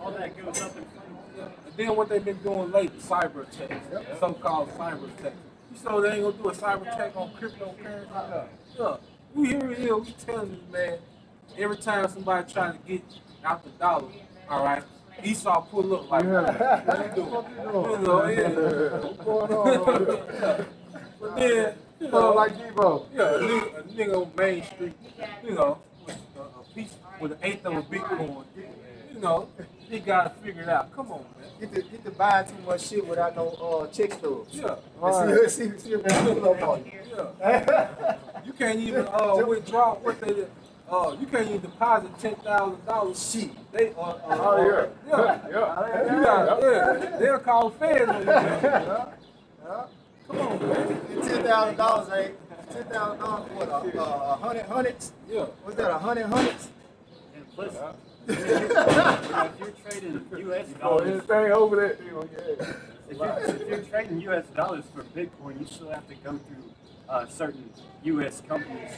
all that goes up in flames. And then what they've been doing lately, cyber attacks, so-called cyber attacks. You so they ain't gonna do a cyber attack on cryptocurrency? Yeah. We here, we telling this man, every time somebody trying to get out the dollar, all right, Esau pull up like, what you doing? You know, What's going on? But then, you know, Like Debo. yeah, a nigga on Main Street, you know, with a piece with an eighth of a Bitcoin, you know, he gotta figure it out. Come on, man. Get to buying too much shit without no check stubs. Yeah. See if they pull up on you. Yeah. You can't even withdraw what they you can't even deposit $10,000. Shit. They You got they'll call feds on you. Man. Come on, man. $10,000 ain't $10,000 what? Hundreds? Yeah. What's that? 100 And plus, if you're trading U.S. dollars, Stay over there. if you're trading U.S. dollars for Bitcoin, you still have to go through certain U.S. companies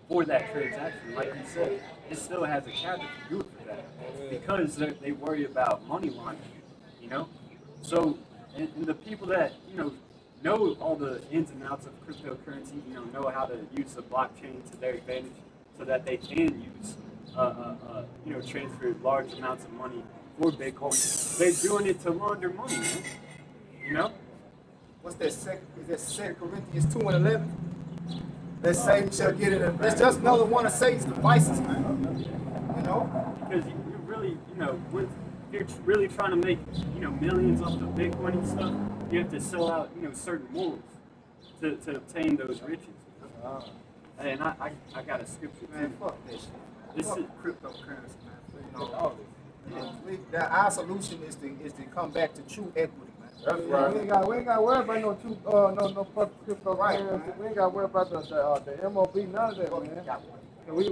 for that transaction. Like you said, it still has a cap if you do it for that, because they worry about money laundering. You know, so and the people that know all the ins and outs of cryptocurrency, know how to use the blockchain to their advantage, so that they can use transfer large amounts of money for Bitcoin. They're doing it to launder money, man. You know? What's that? Is that 2 Corinthians 2:11? That Satan shall get it. That's just another one of Satan's devices, man. You know? Because you really, if you're really trying to make, millions off of Bitcoin and stuff, you have to sell out, certain wolves to obtain those riches. And I got a scripture too. Man, fuck that shit. This Fuck is cryptocurrency, man. You know, all this. Our solution is to come back to true equity, man. That's right. We ain't got to worry about no fucking cryptocurrency. Right. We ain't got to worry about the MOB, none of that, man. And we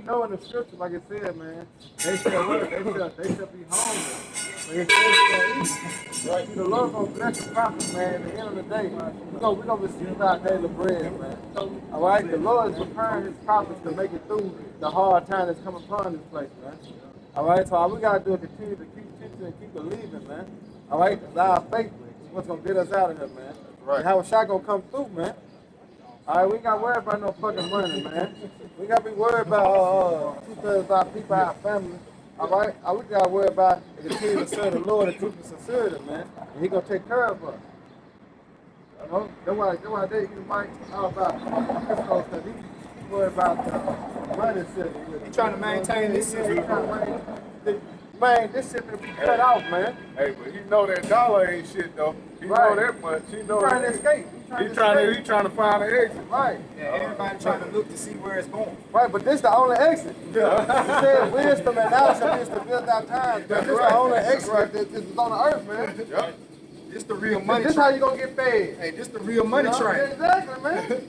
know in the scripture, like it said, man, they shall work, they shall be homeless. But it says right. See, the Lord gonna bless the prophets, man. At the end of the day, we gonna receive our daily bread, man. All right, the Lord is preparing His prophets to make it through the hard time that's come upon this place, man. All right, so all we gotta do is continue to keep teaching and keep believing, man. All right, our faith is what's gonna get us out of here, man. Right. And how a shot gonna come through, man. All right, we ain't got to worry about no fucking money, man. We got to be worried about 2/3 of our people, our family. All right, we got to worry about continue to serve the Lord and truth and sincerity, man. And He gonna take care of us. You know, that's why they might all about crypto stuff. He worry about the money system. He trying to maintain this system. Man, this shit will be cut off, man. Hey, but he know that dollar ain't shit though. He know that much. He know He's trying to escape. He trying to find an exit. Right. Yeah, everybody trying to look to see where it's going. Right, but this the only exit. He said wisdom and knowledge is to build our times. This is the only exit that is on the earth, man. Yep. This the real money This train. how you gonna get paid. Hey, this the real money train. Exactly, man. Talking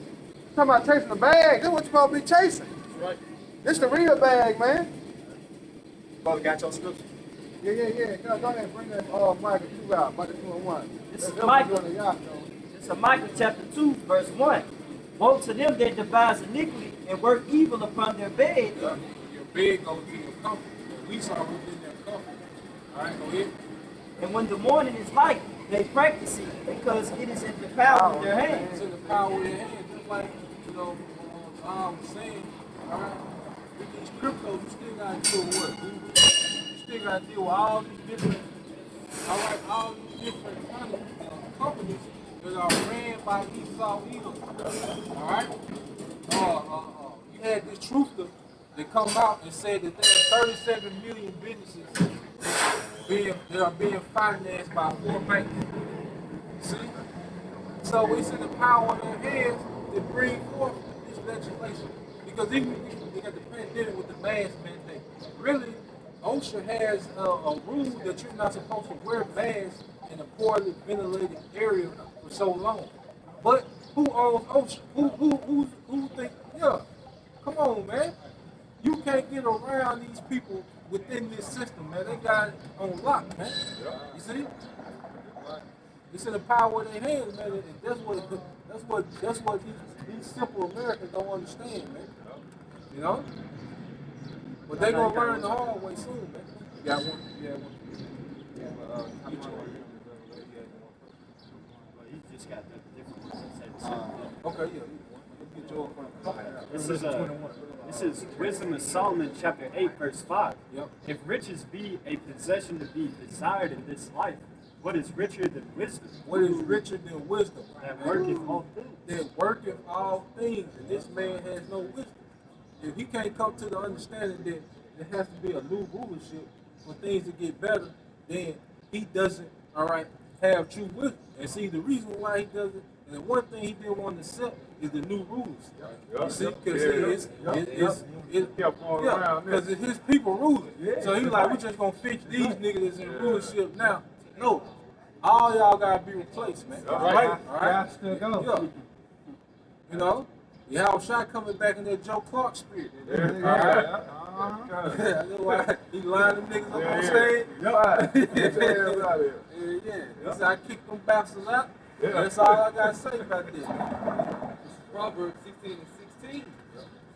about chasing the bag. This what you supposed to be chasing. Right. This the real bag, man. Brother got your scripture. Yeah. Go ahead and bring that Micah 2 out, Micah 2 and 1. This is Micah. It's a Micah chapter 2, verse 1. Woe to them that devise iniquity and work evil upon their bed. Your bed goes to your comfort. We saw within their comfort. All right, go ahead. And when the morning is light, they practice it because it is in the power of their hands. It's in the power of their hands. Just like, Tom was saying, all right, with these cryptos, you still got to deal with what? Google. You still got to deal with all these different, all these different companies that are ran by Esau Edom. All right? You had this truther that come out and said that there are 37 million businesses that are being financed by 4 banks. See? So it's in the power of their hands to bring forth this legislation. Because even they got the pandemic with the mask mandate. Really, OSHA has a rule that you're not supposed to wear masks in a poorly ventilated area for so long. But who owns OSHA? Who think, yeah, come on, man. You can't get around these people within this system, man. They got it on lock, man. You see? It's in the power of their hands, man. And that's what these simple Americans don't understand, man. You know? But they gonna learn the hard way soon, man. You got one? Yeah, one. You just got the different ones that say the same thing. Okay, yeah. Let's get yours from This is Wisdom of Solomon, chapter 8, verse 5. Yep. If riches be a possession to be desired in this life, what is richer than wisdom? What is richer than wisdom? That worketh all things. That worketh all things, and this man has no wisdom. If he can't come to the understanding that there has to be a new rulership for things to get better, then he doesn't, have true wisdom. And see, the reason why he doesn't, and the one thing he didn't want to accept is the new rules. You see, because it's his people ruling. So he's like, we just gonna fix these niggas that's in rulership now. No, all y'all gotta be replaced, man. All right. Still go. Yeah. You know, Yahushua coming back in that Joe Clark spirit. That's why he lined them niggas up on stage. Yeah. He said, I kicked them bastards out. That's all I gotta say about this. Proverbs 16 and 16.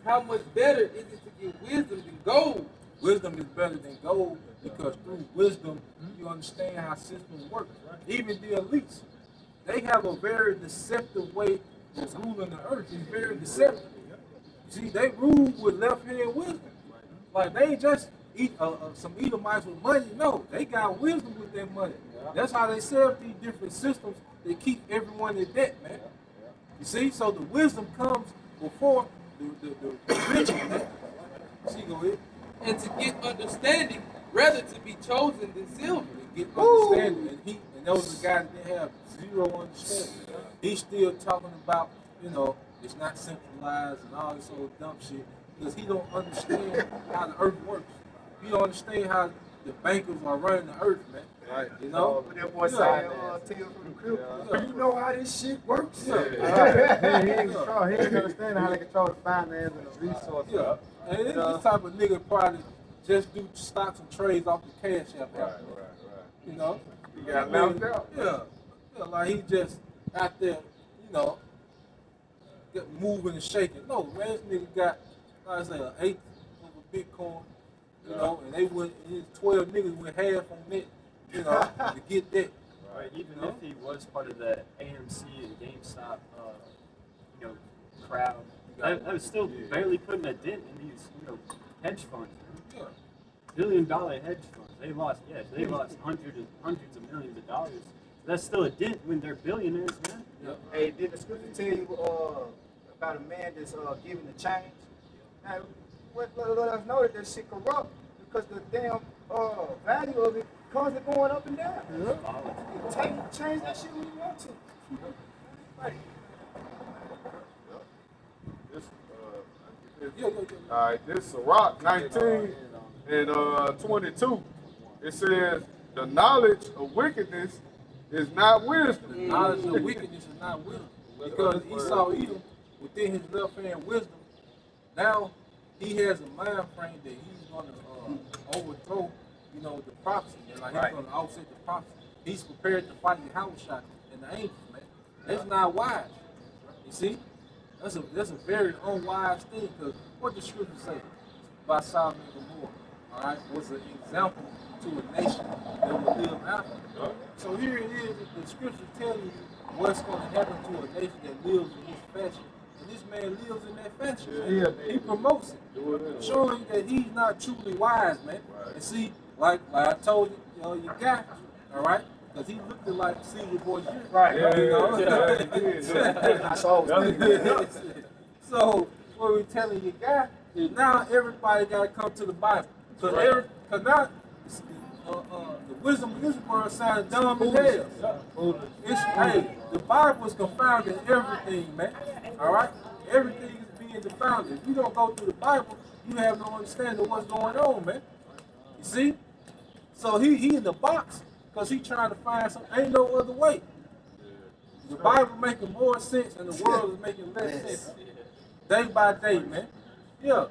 How much better is it to get wisdom than gold? Wisdom is better than gold, because through wisdom you understand how systems work. Even the elites, they have a very deceptive way of ruling the earth. It's very deceptive. See, they rule with left hand wisdom. Like they ain't just eat some Edomites with money. No, they got wisdom with their money. That's how they set up these different systems that keep everyone in debt, man. You see, so the wisdom comes before the rich, man. See, go ahead. And to get understanding, rather to be chosen than silver. Get understanding, and those are guys that have zero understanding. He's still talking about, it's not centralized and all this old dumb shit because he don't understand how the earth works. He don't understand how the bankers are running the earth, man. Right. But that boy saying, Tales from the Crypt. You know how this shit works? He ain't understand how they control the finance and the resources. Yeah. And this type of nigga probably just do stocks and trades off the cash app. Right. You know? You got left out. Yeah, like he just out there, get moving and shaking. No, man, this nigga got, like I say, an eighth of a Bitcoin, and they went, his 12 niggas went half on it, to get that. Right. Even if he was part of the AMC and GameStop, crowd, that was still barely putting a dent in these, hedge funds. Yeah. $1 billion hedge funds. They lost hundreds of millions of dollars. That's still a dent when they're billionaires, man. Yep. Hey, did the scripture tell you about a man that's giving the change? Now, let us know that shit corrupt because the damn value of it constantly going up and down. Change that shit when you want to. Right. All right, this is Rock 19 and 22. It says, the knowledge of wickedness is not wisdom. The knowledge of wickedness is not wisdom. Because Esau Edom, within his left hand wisdom, now he has a mind frame that he's going to overthrow, the prophecy. And like he's going to offset the prophecy. He's prepared to fight the Yahushua and the angels, man. That's not wise. You see? That's a very unwise thing, because what the scripture say about Sodom and Gomorrah, all right, was an example to a nation that will live after. So here it is, the scripture telling you what's going to happen to a nation that lives in his fashion. And this man lives in that fashion. He promotes it, showing that he's not truly wise, man. And see, like I told you, you got, all right? Because he looked like Caesar Borgia. Right. So what we're telling you guys is now everybody got to come to the Bible. Because now the wisdom of this world sounds dumb as hell. Hey, the Bible is confounding everything, man. All right? Everything is being confounded. If you don't go through the Bible, you have no understanding of what's going on, man. You see? So he in the box. Because he trying to find something. Ain't no other way. The Bible making more sense and the world is making less sense. Day by day, man. Yeah.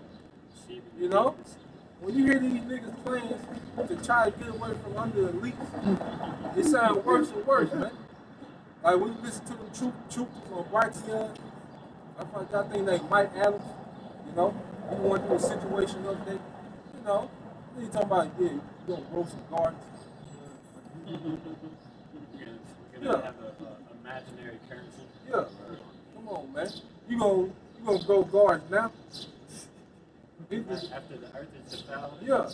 When you hear these niggas plans to try to get away from under elites, it sounds worse and worse, man. Like when you listen to them troopers on Brighteon, I think like Mike Adams, he went through a situation the other day, he talking about, you gonna grow some gardens. You're gonna have an imaginary currency. Yeah. Come on, man. You gonna grow gardens now? After the earth is devoured? Yeah. All right.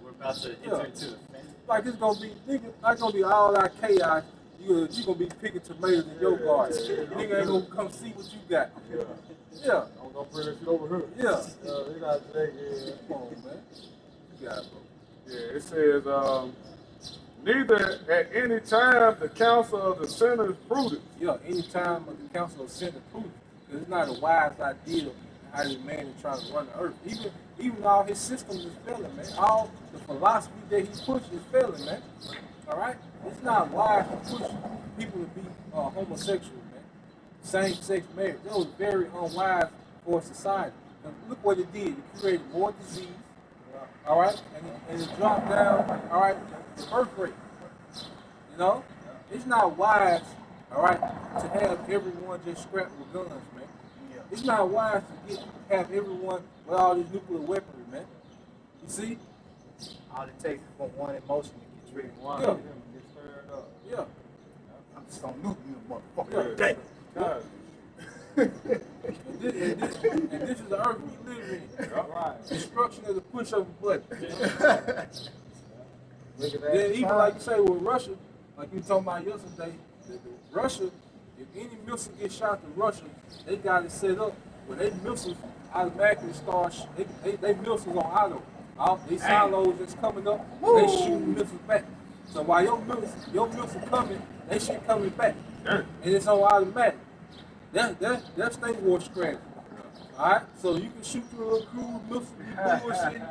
We're about to enter into a famine. Like it's gonna be all that chaos. You gonna be picking tomatoes in your garden. Nigga ain't gonna come see what you got. Yeah. I'm gonna bring that shit over here. Yeah. They got today, Come on, man. You got it, bro. Yeah, it says, neither at any time the counsel of the sinner is prudent. Yeah, any time the council of sin is prudent. Because it's not a wise idea how this man is trying to run the earth. Even all his systems is failing, man. All the philosophy that he pushes is failing, man. All right? It's not wise to push people to be homosexual, man. Same-sex marriage. That was very unwise for society. And look what it did. It created more disease, all right? And it dropped down, all right, the birth rate. It's not wise, all right, to have everyone just strapped with guns, man. It's not wise to have everyone with all this nuclear weaponry, man. You see? All it takes is for one emotion to get triggered. One Yeah. of them get stirred up. Yeah. I'm just gonna nuke you, motherfucker. Yeah. Damn. God. And this is the earth we live in. Right. Destruction is a push of a button. Look at Then that. even like you say with Russia, like you talking about yesterday, Russia, if any missile gets shot to Russia, they got it set up where they missiles automatically start, they missiles on auto. All these silos that's coming up, they shoot missiles back. So while your missile coming, they shit coming back. And it's on automatic. That's state war strategy. Alright? So you can shoot through a cruise missile, you bullshit,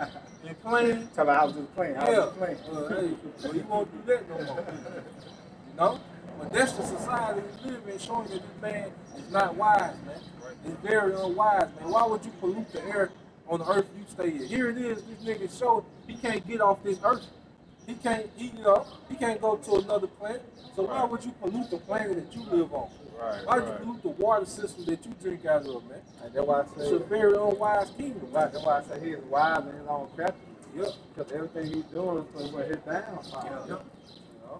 and playing. Tell me how was it playing? How Yeah. was it playing? Hey, well, you won't do that no more. You know? But that's the society we live in, showing that this man is not wise, man. He's very unwise, man. Why would you pollute the air on the earth you stay in? Here it is, this nigga showed he can't get off this earth. He can't go to another planet. So why would you pollute the planet that you live on? Right, Why would you right. pollute the water system that you drink out of, man? And that's why I It's say, a very unwise kingdom. that's why I say he's wise in his own crafty. Yep. Because everything he's doing is for his downfall. Yep. You know?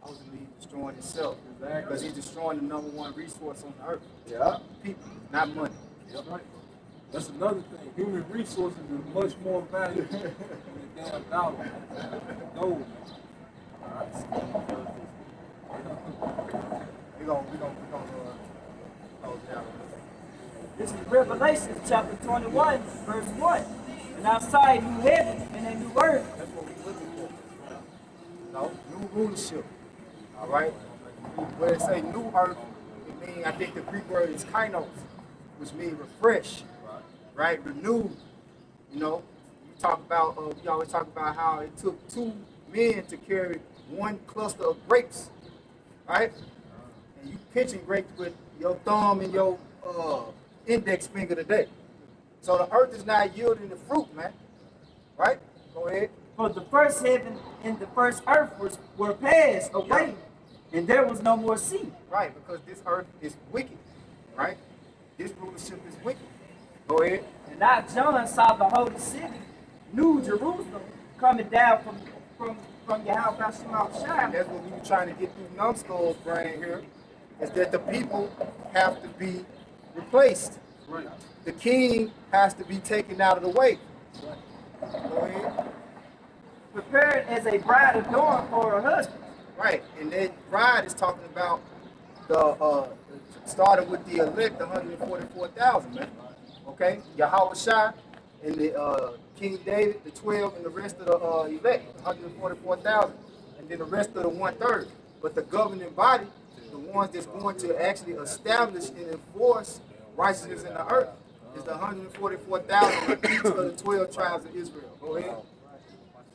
Ultimately destroying himself. Exactly. Because he's destroying the number one resource on the earth. Yeah. People, not money. Yep. That's another thing. Human resources is much more valuable than the damn dollar, man. Gold, man. Alright. We gonna close down. This is Revelation chapter 21, verse 1. And outside new heaven and a new earth. That's what we're looking for. No, new rulership. All right. When it say new earth, it means, I think the Greek word is kainos, which means refresh, right? Renewed. You know, we always talk about how it took 2 men to carry 1 cluster of grapes, right? And you pinching grapes with your thumb and your index finger today. So the earth is not yielding the fruit, man. Right? Go ahead. For the first heaven and the first earth were passed away, and there was no more sea. Right, because this earth is wicked. Right? This rulership is wicked. Go ahead. And I, John, saw the holy city, New Jerusalem, coming down from Yahweh Shema And Shai. that's what we were trying to get through Numbskull's brain here, is that the people have to be replaced. Right. The king has to be taken out of the way. Go ahead. Prepared as a bride adorned for her husband. Right, and that bride is talking about the started with the elect, 144,000, man. Okay, Yahweh Shai and the King David, the 12, and the rest of the elect, 144,000, and then the rest of the 1/3. But the governing body, the ones that's going to actually establish and enforce righteousness in the earth, is the 144,000 of each of the 12 tribes of Israel. Go ahead.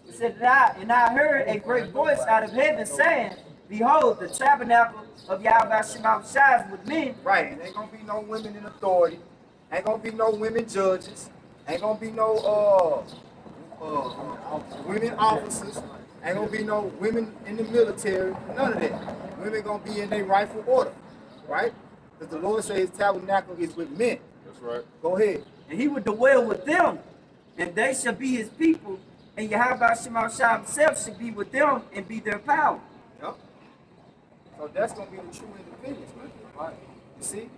It said, and I heard a great voice out of heaven saying, Behold, the tabernacle of Yahweh Shema Shai is with men. Right, and ain't gonna be no women in authority. Ain't gonna be no women judges. Ain't gonna be no women officers. Ain't gonna be no women in the military. None of that. Women gonna be in their rightful order, right? Because the Lord says His tabernacle is with men. That's right. Go ahead. And he would dwell with them, and they shall be his people, and Yahweh Shema Shai himself shall be with them and be their power. Yep. So that's gonna be the true independence, man. Right? You see,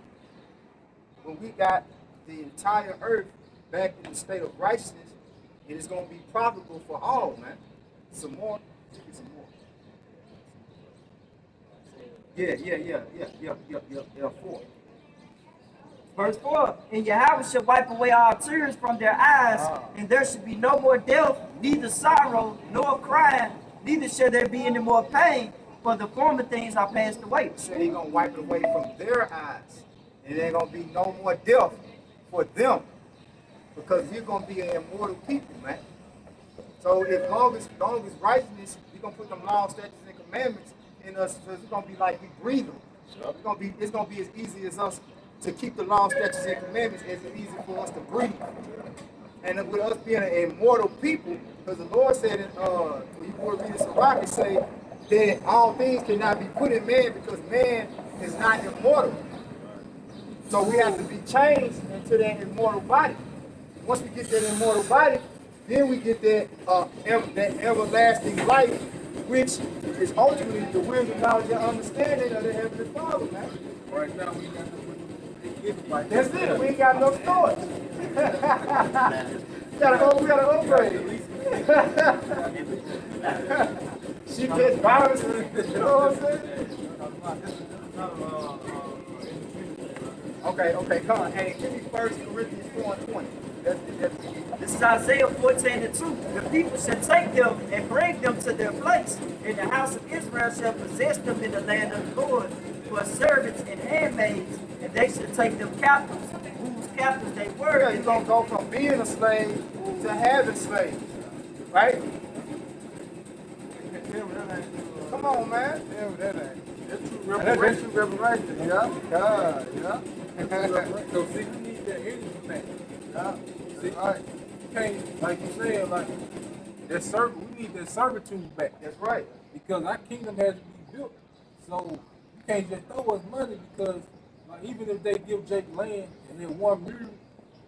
when we got the entire earth back in the state of righteousness, it is gonna be profitable for all, man. Some more. Get some more. Yeah. 4. Verse 4, and Yahweh shall wipe away all tears from their eyes, and there shall be no more death, neither sorrow, nor crying, neither shall there be any more pain, for the former things are passed away. He said He's gonna wipe it away from their eyes. And there ain't gonna be no more death for them. Because we're gonna be an immortal people, man. So as long as righteousness, we're gonna put them laws, statutes, and commandments in us, so it's gonna be like we breathe them. It's gonna be as easy as us to keep the laws, statutes, and commandments as it's easy for us to breathe. And with us being an immortal people, because the Lord said in when you read this Sirach, it say that all things cannot be put in man because man is not immortal. So we have to be changed into that immortal body. Once we get that immortal body, Then we get that everlasting life, which is ultimately the wisdom, knowledge, and understanding of the Heavenly Father, man. Right now, we got to That's it. We ain't got no storage. we gotta upgrade. She gets viruses. You know what I'm saying? Okay, come on. Hey, give me 1 Corinthians 4:20. This is Isaiah 14:2. The people shall take them and bring them to their place, and the house of Israel shall possess them in the land of the Lord for servants and handmaids, and they shall take them captives, whose captives they were. Yeah, you're gonna go from being a slave to having slaves, right? Come on, man. That's true That's true revelation, yeah. God, yeah. So see, we need that energy back. Yeah. See, you can't, like you said, like we need that servitude back. That's right. Because our kingdom has to be built. So you can't just throw us money because, like, even if they give Jake land and then 1 mule,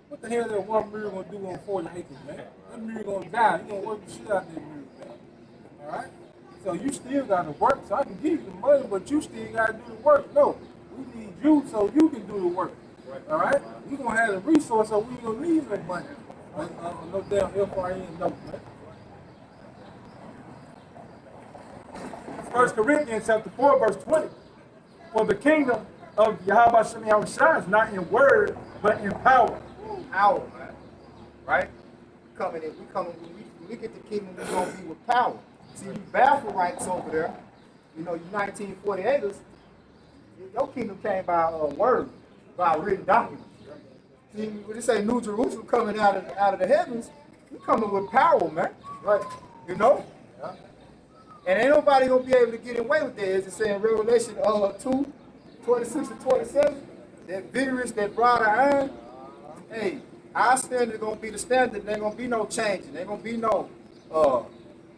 what the hell that 1 mule gonna do on 40 acres, man? That mule gonna die. You gonna work the shit out of that mule, man. All right. So you still gotta work. So I can give you the money, but you still gotta do the work. No, we need you so you can do the work. All right. We gonna have the resource, so we ain't gonna need no money. No damn FRN, no, man. 1 Corinthians chapter 4, verse 20. For the kingdom of Yahweh Shem Yahushua is not in word, but in power. Power, man. Right? When we get the kingdom, we're gonna be with power. See, you Baphomites over there, you 1948ers, your kingdom came by word, by written documents. See, when they say New Jerusalem coming out of the heavens, we coming with power, man. Right? You know? Yeah. And ain't nobody gonna be able to get away with that. As it say in Revelation 2, 26 and 27, that vigorous, that broad iron. Hey, our standard gonna be the standard. There ain't gonna be no changing. There ain't gonna be no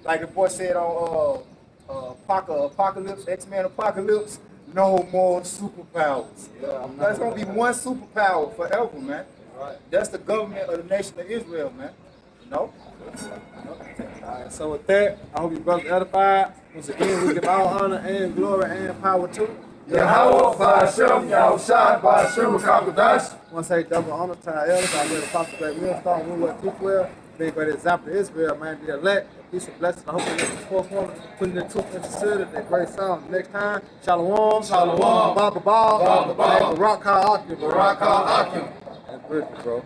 like the boy said on Apocalypse, X-Men Apocalypse, no more superpowers. Yeah, there's gonna be one superpower forever, man. Right. That's the government of the nation of Israel, man. You know? Alright, so with that, I hope you brothers edified. Once again, we give all honor and glory and power to Yahweh, Ba'ashem, Yahushua, Ba'ashem, Kakadash. I want to say double honor to our elders, our great apostle, great millstone, we work 212, being great example of Israel, man, the elect, peace and blessings. I hope you get the fourth one, putting the truth into consider that great sound. Next time, Shalom, Shalom, Baba Baba, Barak Akim. Barak Akim. That's brilliant, bro.